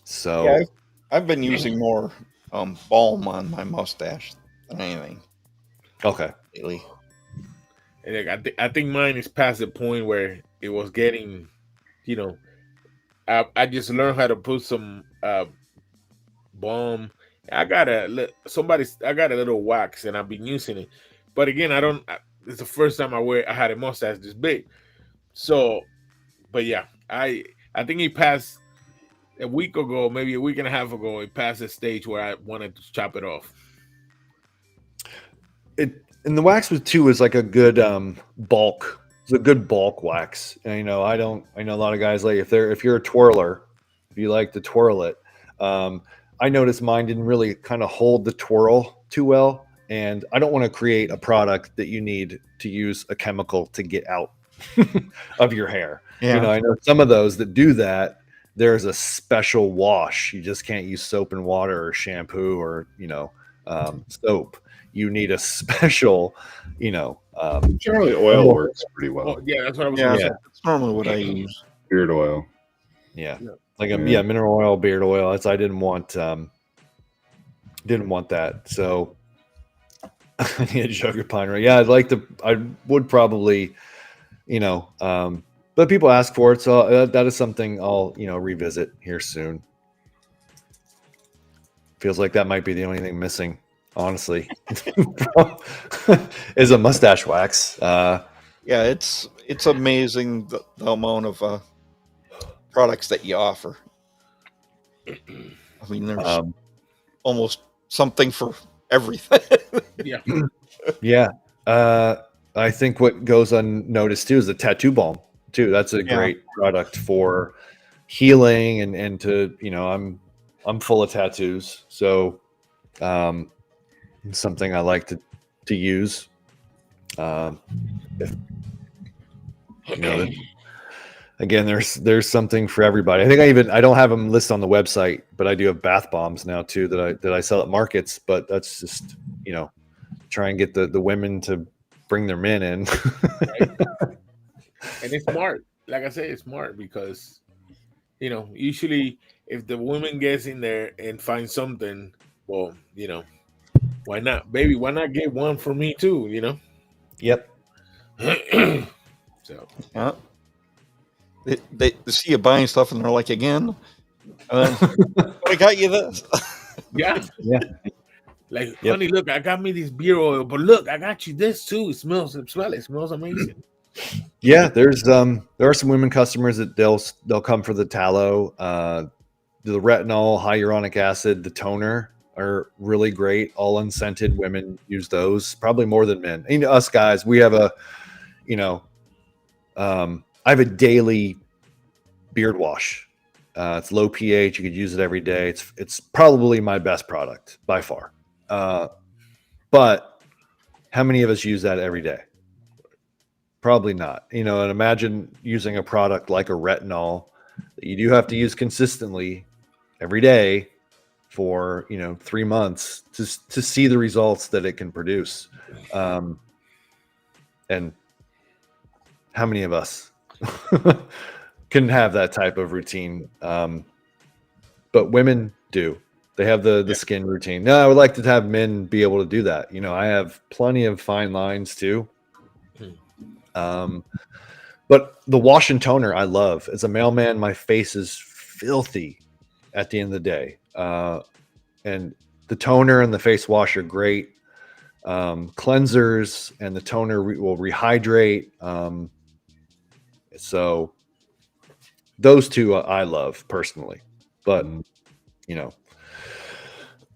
So Yeah, I've been using more balm on my mustache than anything okay. lately. And I think mine is past the point where it was getting, I just learned how to put some balm. I got a little wax, and I've been using it. But again, it's the first time I had a mustache this big. So, but yeah, I think he passed a week ago, maybe a week and a half ago. It passed a stage where I wanted to chop it off. And the wax was like a good bulk. It's a good bulk wax. And I know a lot of guys, like if you're a twirler, if you like to twirl it, I noticed mine didn't really kind of hold the twirl too well. And I don't want to create a product that you need to use a chemical to get out of your hair. Yeah. I know some of those that do that, there's a special wash. You just can't use soap and water or shampoo or, soap. You need a special, Generally, oil works pretty well. Oh, yeah, that's what I was Yeah, going to say. that's normally what I use. Beard oil. Yeah. Yeah. Mineral oil, beard oil. I didn't want that. So I need a jug of pine. Yeah, I'd like to. I would probably, but people ask for it, so that is something I'll revisit here soon. Feels like that might be the only thing missing, honestly, is a mustache wax. Yeah, it's amazing the amount of products that you offer. I mean, there's almost something for everything. Yeah. Yeah. I think what goes unnoticed too is the tattoo balm too. That's a great product for healing and to, I'm full of tattoos. So, it's something I like to use. If, again, there's something for everybody. I think I don't have them listed on the website, but I do have bath bombs now too that I sell at markets, but that's just, try and get the women to bring their men in. Right? And it's smart. Like I said, it's smart because usually if the woman gets in there and finds something, well, why not, baby? Why not get one for me too? Yep. So Yeah. They see you buying stuff and they're like, again, I got you this. yeah. Like, Yep. honey, look, I got me this beer oil, but look, I got you this too. It smells amazing. Yeah, there are some women customers that they'll come for the tallow, the retinol, hyaluronic acid, the toner are really great. All unscented women use those probably more than men. Us guys, we have I have a daily beard wash. It's low pH. You could use it every day. It's probably my best product by far. But how many of us use that every day? Probably not. And imagine using a product like a retinol that you do have to use consistently every day for 3 months to see the results that it can produce. And how many of us can have that type of routine? But women do. They have the skin routine. No, I would like to have men be able to do that. I have plenty of fine lines too. But the wash and toner I love. As a mailman, my face is filthy at the end of the day. And the toner and the face wash are great. Cleansers and the toner will rehydrate. So those two I love personally. But,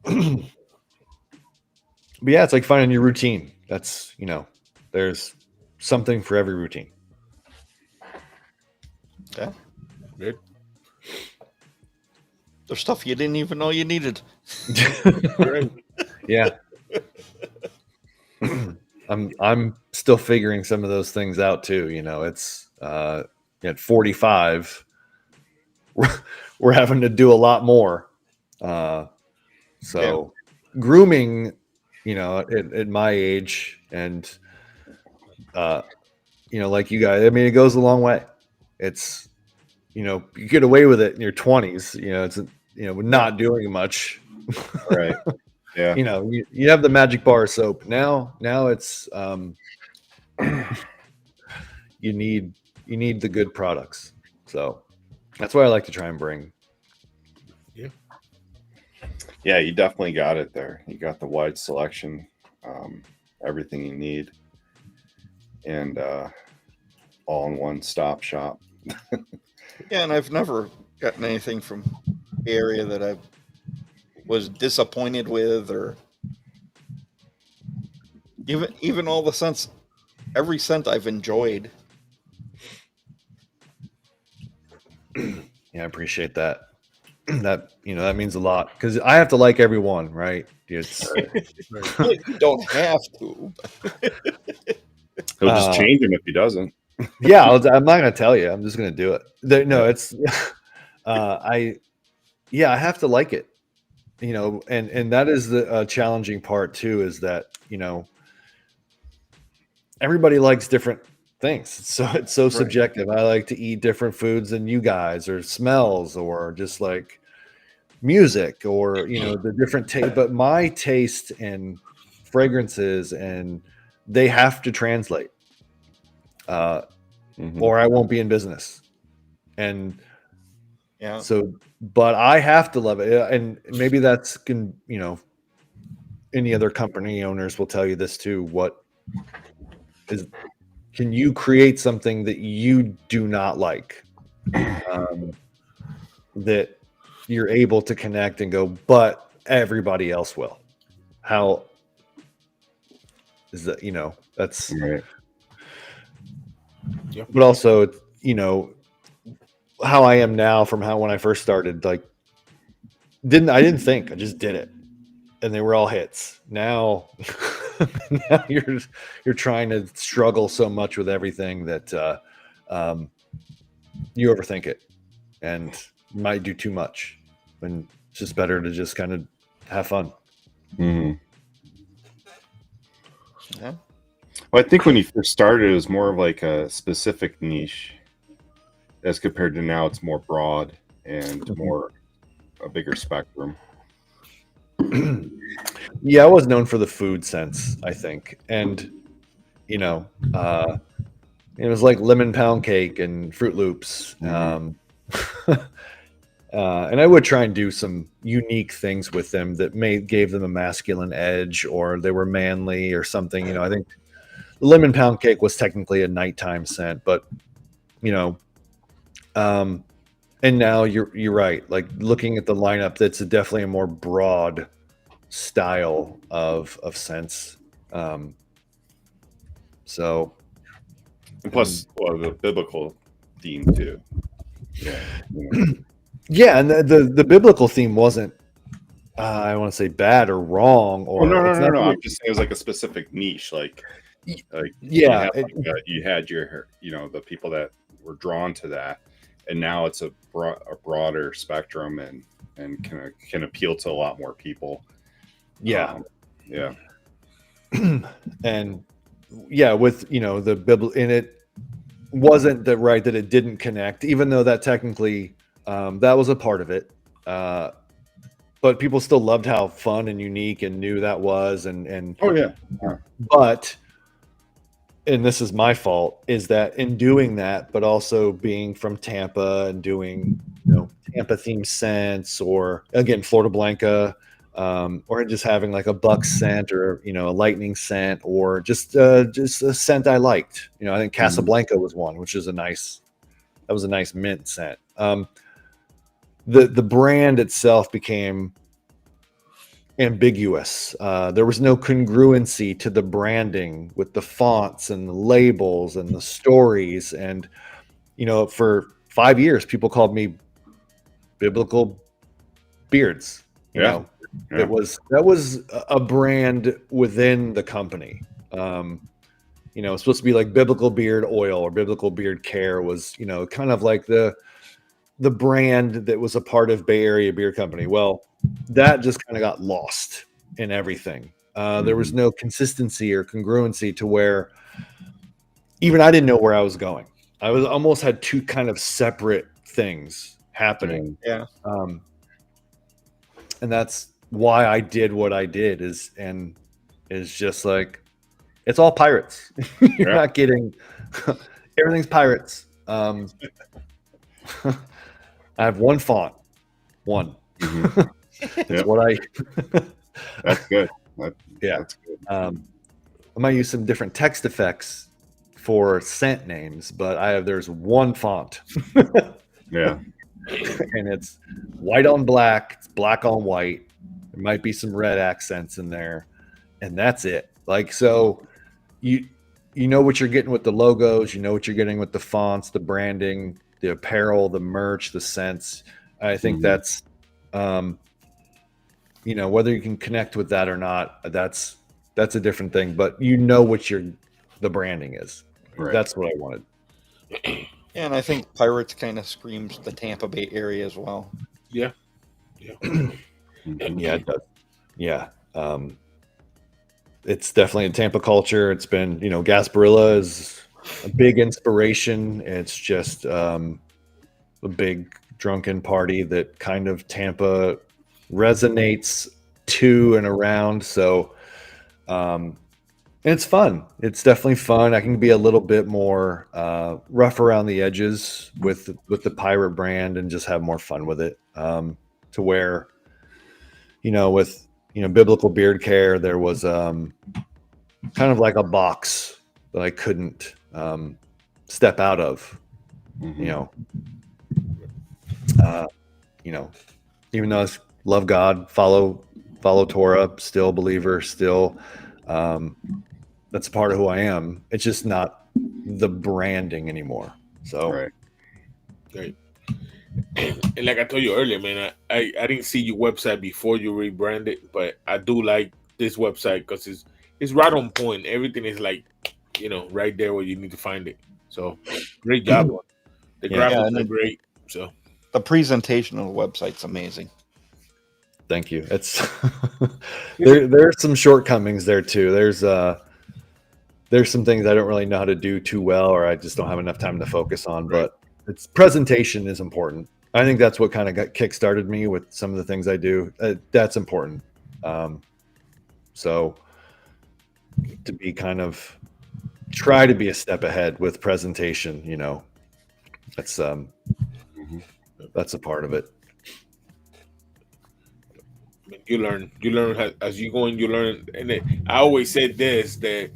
but yeah, it's like finding your routine. That's, there's something for every routine. Yeah. Good. There's stuff you didn't even know you needed. Great. Yeah. I'm still figuring some of those things out too. It's at 45, we're having to do a lot more. Grooming, at my age and like you guys, I mean, it goes a long way. It's you get away with it in your 20s. It's not doing much. Right. Yeah. You have the magic bar of soap. Now it's you need the good products. So that's why I like to try and bring. Yeah, you definitely got it there. You got the wide selection, everything you need, and all in one stop shop. Yeah, and I've never gotten anything from the area that I was disappointed with, or even all the scents. Every scent I've enjoyed. Yeah, I appreciate that. That means a lot because I have to like everyone, right? It's You don't have to. He'll just change him if he doesn't. yeah, I'm not gonna tell you. I'm just gonna do it. No, it's I have to like it, and that is the challenging part too. Is that everybody likes different things. It's so subjective. I like to eat different foods than you guys, or smells, or just like music, or the different taste. But my taste and fragrances, and they have to translate, Mhm. or I won't be in business. And Yeah. so, but I have to love it, and maybe that's any other company owners will tell you this too. What is can you create something that you do not like, that you're able to connect and go, but everybody else will? How is that? That's, Right. but also, how I am now from when I first started, like, I didn't think, I just did it, and they were all hits. Now, now you're trying to struggle so much with everything that you overthink it and might do too much. And it's just better to just kind of have fun. Mhm. Yeah. Well, I think when you first started, it was more of like a specific niche, as compared to now it's more broad and more a bigger spectrum. Yeah, I was known for the food sense, I think. And, it was like lemon pound cake and Fruit Loops. And I would try and do some unique things with them that gave them a masculine edge, or they were manly or something. I think the lemon pound cake was technically a nighttime scent, but and now you're right. Like, looking at the lineup, that's definitely a more broad style of scents. So, And plus, the biblical theme too. Yeah. yeah, and the biblical theme wasn't, I want to say, bad or wrong, or No. it's not. I'm just saying it was like a specific niche. Like Yeah, you had your the people that were drawn to that, and now it's a broader spectrum and can appeal to a lot more people. yeah. Yeah. And yeah, with the Bible in it, wasn't that right that it didn't connect, even though that technically that was a part of it. But people still loved how fun and unique and new that was, and Oh yeah. but, and this is my fault, is that in doing that, but also being from Tampa and doing Tampa themed scents, or again Florida Blanca, or just having like a buck scent, or a lightning scent, or just a scent I liked. I think Casablanca was one, which is a nice mint scent. The brand itself became ambiguous. There was no congruency to the branding with the fonts and the labels and the stories. And for 5 years, people called me Biblical Beards. Yeah. That was a brand within the company. It's supposed to be like Biblical Beard Oil or Biblical Beard Care was, kind of like the brand that was a part of Bay Area Beer Company. Well, that just kind of got lost in everything. There was no consistency or congruency to where even I didn't know where I was going. I was almost had two kind of separate things happening. Yeah. And that's why I did what I did, is just like, it's all pirates. You're not getting everything's pirates. I have one font. One. That's what I. That's good. Yeah. That's good. I might use some different text effects for scent names, but there's one font. Yeah. And it's white on black. It's black on white. There might be some red accents in there, and that's it. Like, so you know what you're getting with the logos. You know what you're getting with the fonts, the branding, the apparel, the merch, the scents. I think that's, whether you can connect with that or not, that's a different thing. But what the branding is. Right. That's what I wanted. Yeah, and I think Pirates kind of screams the Tampa Bay area as well. Yeah. Yeah, it does. Yeah. It's definitely in Tampa culture. It's been, Gasparilla is a big inspiration. It's just a big drunken party that kind of Tampa resonates to and around. So And it's fun. It's definitely fun. I can be a little bit more rough around the edges with the pirate brand and just have more fun with it. To where, with biblical beard care, there was kind of like a box that I couldn't step out of. Mhm. Even though I love God, follow Torah, still believer, still. That's a part of who I am. It's just not the branding anymore. So Right. Right. And like I told you earlier, man, I didn't see your website before you rebranded, but I do like this website because it's right on point. Everything is like, right there where you need to find it. So great job. The Yeah. graphics and are then great. So the presentation of the website's amazing. thank you. It's there's some shortcomings there too. There's some things I don't really know how to do too well, or I just don't have enough time to focus on. Right. But it's presentation is important. I think that's what kind of got kickstarted me with some of the things I do. That's important. So to be try to be a step ahead with presentation, that's Mhm. that's a part of it. I mean, you learn as you go and you learn. And I always said this, that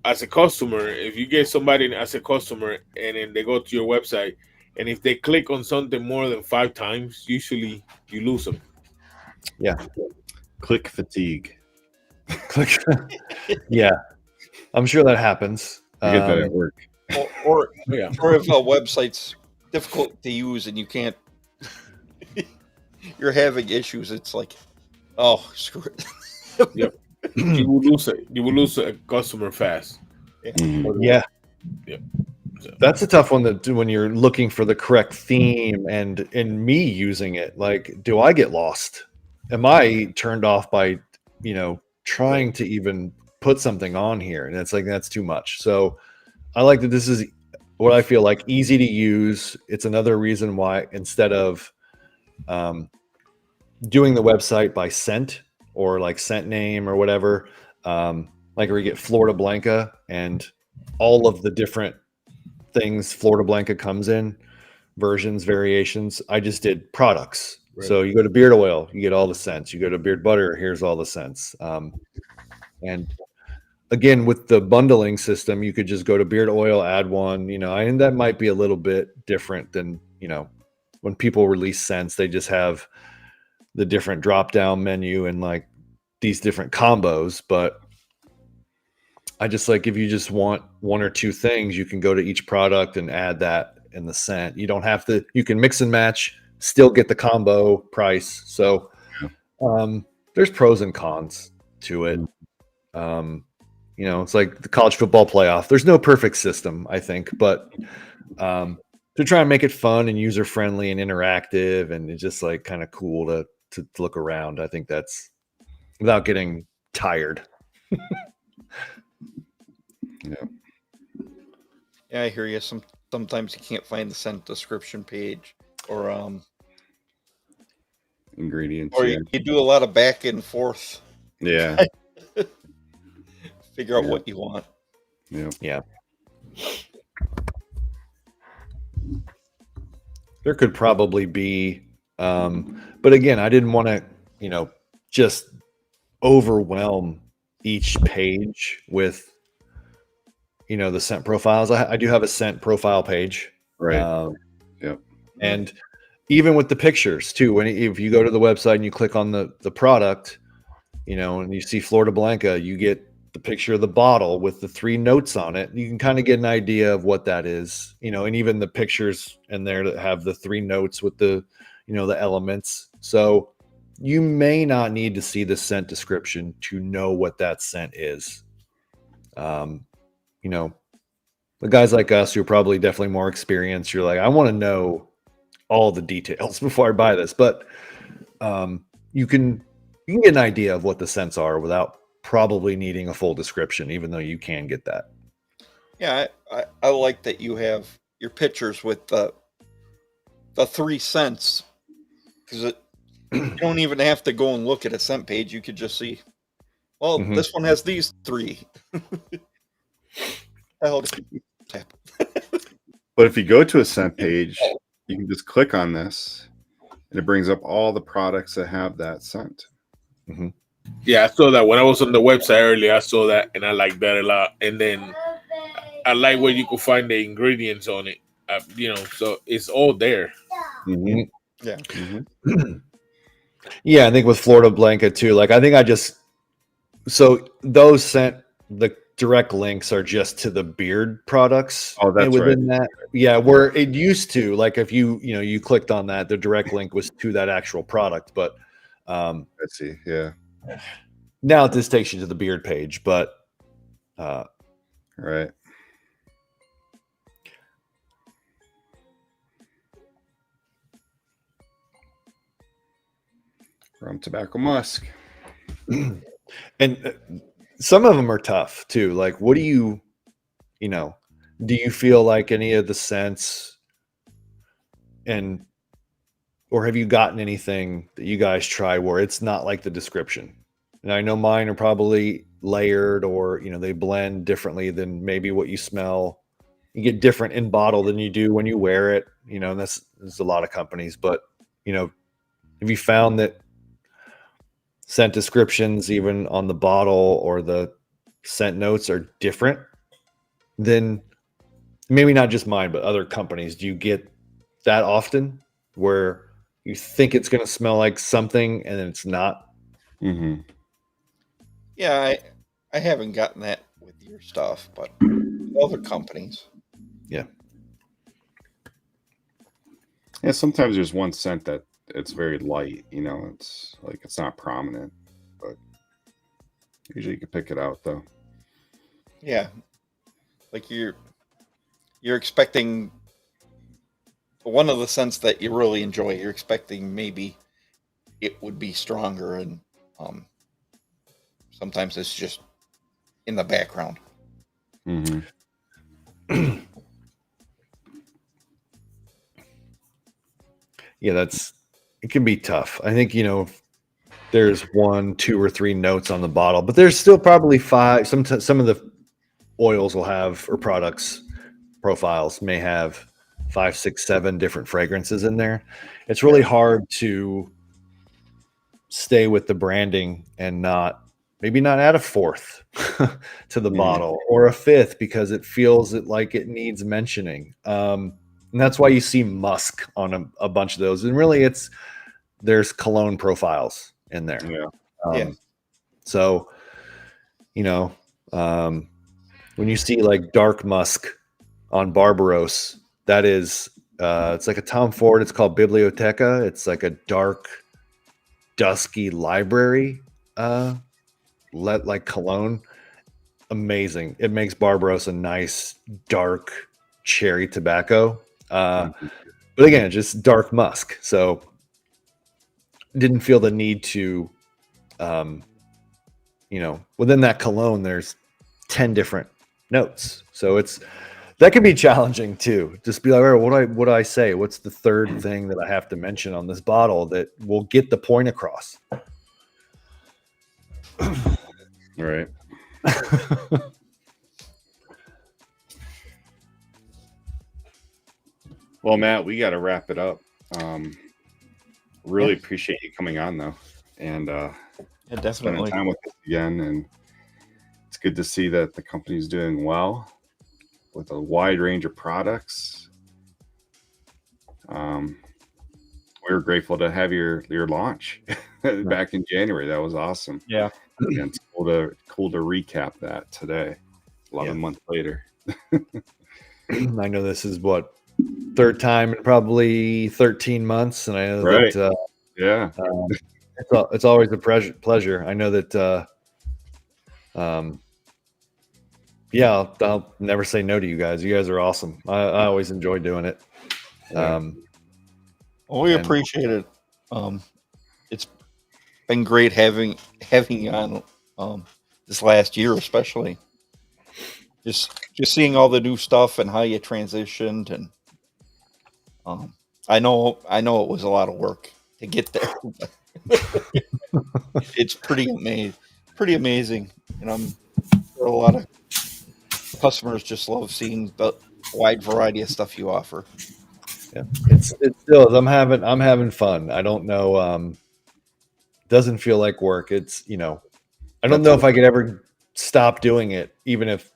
as a customer, if you get somebody as a customer and then they go to your website, and if they click on something more than 5 times, usually you lose them. Click fatigue. Yeah, I'm sure that happens. I get that at work. Or Yeah. or if a website's difficult to use and you can't, you're having issues. It's like, oh, screw it. You will lose it. You will lose a customer fast. Mhm. Yeah. Yep. So, That's a tough one when you're looking for the correct theme and in me using it. Like, do I get lost? Am I turned off by, trying to even put something on here? And it's like, that's too much. So I like that this is what I feel like easy to use. It's another reason why instead of doing the website by scent or like scent name or whatever, like where you get Florida Blanca and all of the different things Florida Blanca comes in, versions, variations. I just did products. Right. So you go to beard oil, you get all the scents. You go to beard butter, here's all the scents. And again, with the bundling system, you could just go to beard oil, add one, and that might be a little bit different than, when people release scents, they just have the different drop down menu and like these different combos. But I just like if you just want one or two things, you can go to each product and add that in the scent. You don't have to, you can mix and match, still get the combo price. So there's pros and cons to it. It's like the college football playoff. There's no perfect system, I think, but to try and make it fun and user friendly and interactive, and it's just like kind of cool to look around. I think that's without getting tired. Yeah, I hear you. Sometimes you can't find the scent description page, or Ingredients. or Yeah. you do a lot of back and forth, Yeah. figure out Yeah. what you want. Yeah. There could probably be, but again, I didn't want to, just overwhelm each page with, the scent profiles. I do have a scent profile page. Right. Yep. And even with the pictures too, if you go to the website and you click on the product, and you see Florida Blanca, you get the picture of the bottle with the 3 notes on it. You can kind of get an idea of what that is, and even the pictures in there that have the 3 notes with the, the elements. So you may not need to see the scent description to know what that scent is. The guys like us who are probably definitely more experienced, you're like, I want to know all the details before I buy this. But you can get an idea of what the scents are without probably needing a full description, even though you can get that. Yeah, I like that you have your pictures with the 3 cents, because you don't even have to go and look at a scent page. You could just see Well, Mhm. this one has these 3. Hell, tap. But if you go to a scent page, you can just click on this, and it brings up all the products that have that scent. Yeah, I saw that when I was on the website earlier. I saw that, and I like that a lot. And then I like where you could find the ingredients on it. So it's all there. Mhm. Yeah. Mhm. Yeah, I think with Florida Blanket too. Like, I think so those sent the direct links are just to the beard products. Oh, that's and within that, yeah, where it used to, like, if you clicked on that, the direct link was to that actual product. But I see. Yeah. now this takes you to the beard page. But Right. Rum tobacco musk. and some of them are tough too. Like, what do you feel like any of the scents, and or have you gotten anything that you guys try where it's not like the description? And I know mine are probably layered, or they blend differently than maybe what you smell. You get different in bottle than you do when you wear it. And there's a lot of companies, but have you found that scent descriptions, even on the bottle or the scent notes, are different than maybe not just mine, but other companies? Do you get that often where you think it's going to smell like something and then it's not? Mm-hmm. Yeah, I haven't gotten that with your stuff, but with other companies. Yeah. Yeah, sometimes there's one scent that it's very light, it's like it's not prominent, but usually you can pick it out though. Yeah. Like you're expecting one of the scents that you really enjoy, you're expecting maybe it would be stronger, and sometimes it's just in the background. Mm-hmm. Yeah, it can be tough. I think, there's 1, 2, or 3 notes on the bottle, but there's still probably 5. Some of the oils will have, or products profiles may have 5, 6, 7 different fragrances in there. It's really hard to stay with the branding and maybe not add a 4th to the bottle, or a 5th, because it feels like it needs mentioning. And that's why you see musk on a bunch of those. And really there's cologne profiles in there. Yeah. So, when you see like dark musk on Barbaros, that is, it's like a Tom Ford. It's called Biblioteca. It's like a dark, dusky library, like cologne. Amazing. It makes Barbaros a nice, dark cherry tobacco. But again, just dark musk. So didn't feel the need to, within that cologne, there's 10 different notes. So that can be challenging too. Just be like, all right, what do I say? What's the third thing that I have to mention on this bottle that will get the point across? Right. Well, Matt, we got to wrap it up. Really appreciate you coming on though, and definitely spending time with us again. And it's good to see that the company's doing well with a wide range of products. We were grateful to have your launch back in January. That was awesome. Yeah. And it's cool to recap that today, 11 months later. I know this is what, third time in probably 13 months, and I know that it's always a pleasure. I know that I'll never say no to you guys. You guys are awesome. I always enjoy doing it. Well, we appreciate it. It's been great having you on this last year, especially. Just seeing all the new stuff and how you transitioned, and I know it was a lot of work to get there. It's pretty pretty amazing, and I'm sure a lot of customers just love seeing the wide variety of stuff you offer. Yeah, it's still I'm having fun. I don't know. Doesn't feel like work. It's I don't know if I could ever stop doing it, even if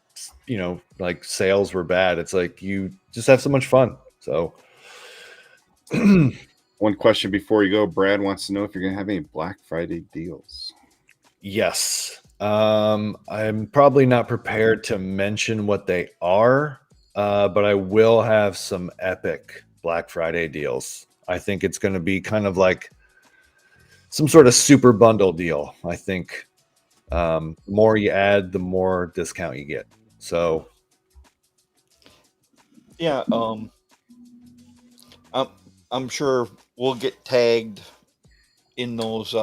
like sales were bad. It's like you just have so much fun. So One question before you go, Brad wants to know if you're going to have any Black Friday deals. yes, I'm probably not prepared to mention what they are, but I will have some epic Black Friday deals. I think it's going to be kind of like some sort of super bundle deal. I think the more you add, the more discount you get. So Yeah, I'm sure we'll get tagged in those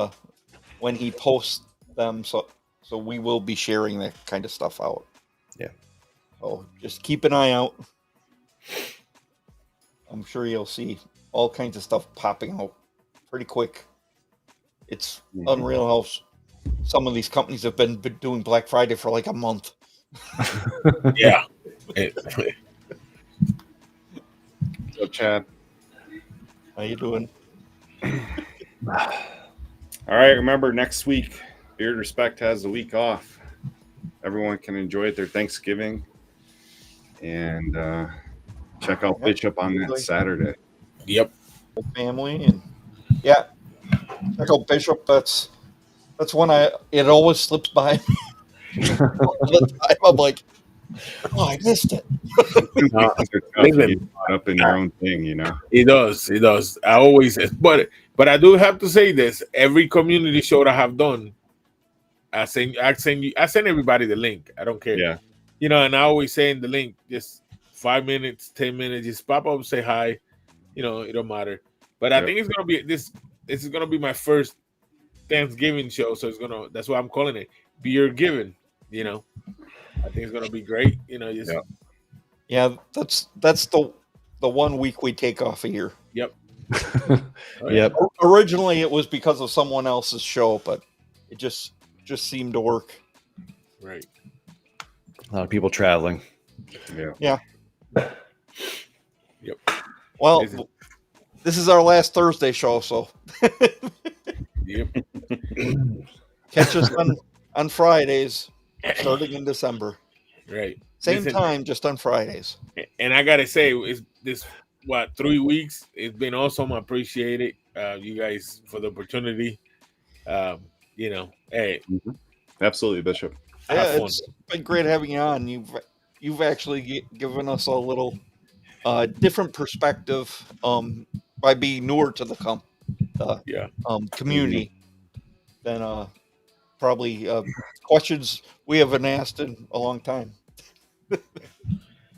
when he posts them. So we will be sharing that kind of stuff out. Yeah. So just keep an eye out. I'm sure you'll see all kinds of stuff popping out pretty quick. It's unreal how some of these companies have been doing Black Friday for like a month. Yeah. So, Chad. How you doing? All right, remember next week, Beard Respect has the week off. Everyone can enjoy their Thanksgiving and check out Bishop on that Saturday. Yep. Family and yeah, check out Bishop. That's when it always slips by me. All the time. I'm like, oh, I missed it. These things are tough. You Listen, get caught up in your own thing, It does. I always, but I do have to say this: every community show that I have done, I send everybody the link. I don't care, Yeah. And I always say in the link, just 5 minutes, 10 minutes, just pop up, and say hi. It don't matter. But I think it's gonna be this. This is gonna be my first Thanksgiving show, so that's why I'm calling it Beer Giving. I think it's gonna be great. Yeah, that's the 1 week we take off a year. Yep. Yep. Originally, it was because of someone else's show, but it just seemed to work. Right. A lot of people traveling. Yeah. Yep. Well, this is our last Thursday show, so Yep. catch us on Fridays, starting in December. Right. Same time, just on Fridays. And I gotta say, it's this 3 weeks. It's been awesome. I appreciate it, you guys, for the opportunity. Hey, Absolutely, Bishop. Yeah, have fun. it's been great having you on. You've actually given us a little different perspective by being newer to the community than probably questions we haven't asked in a long time.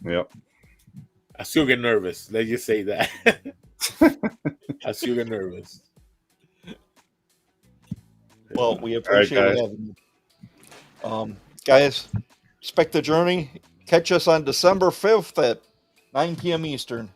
Yep. I still get nervous. Let's just say that. I still get nervous. Well, we appreciate having you. Guys, respect the journey. Catch us on December 5th at 9 p.m. Eastern.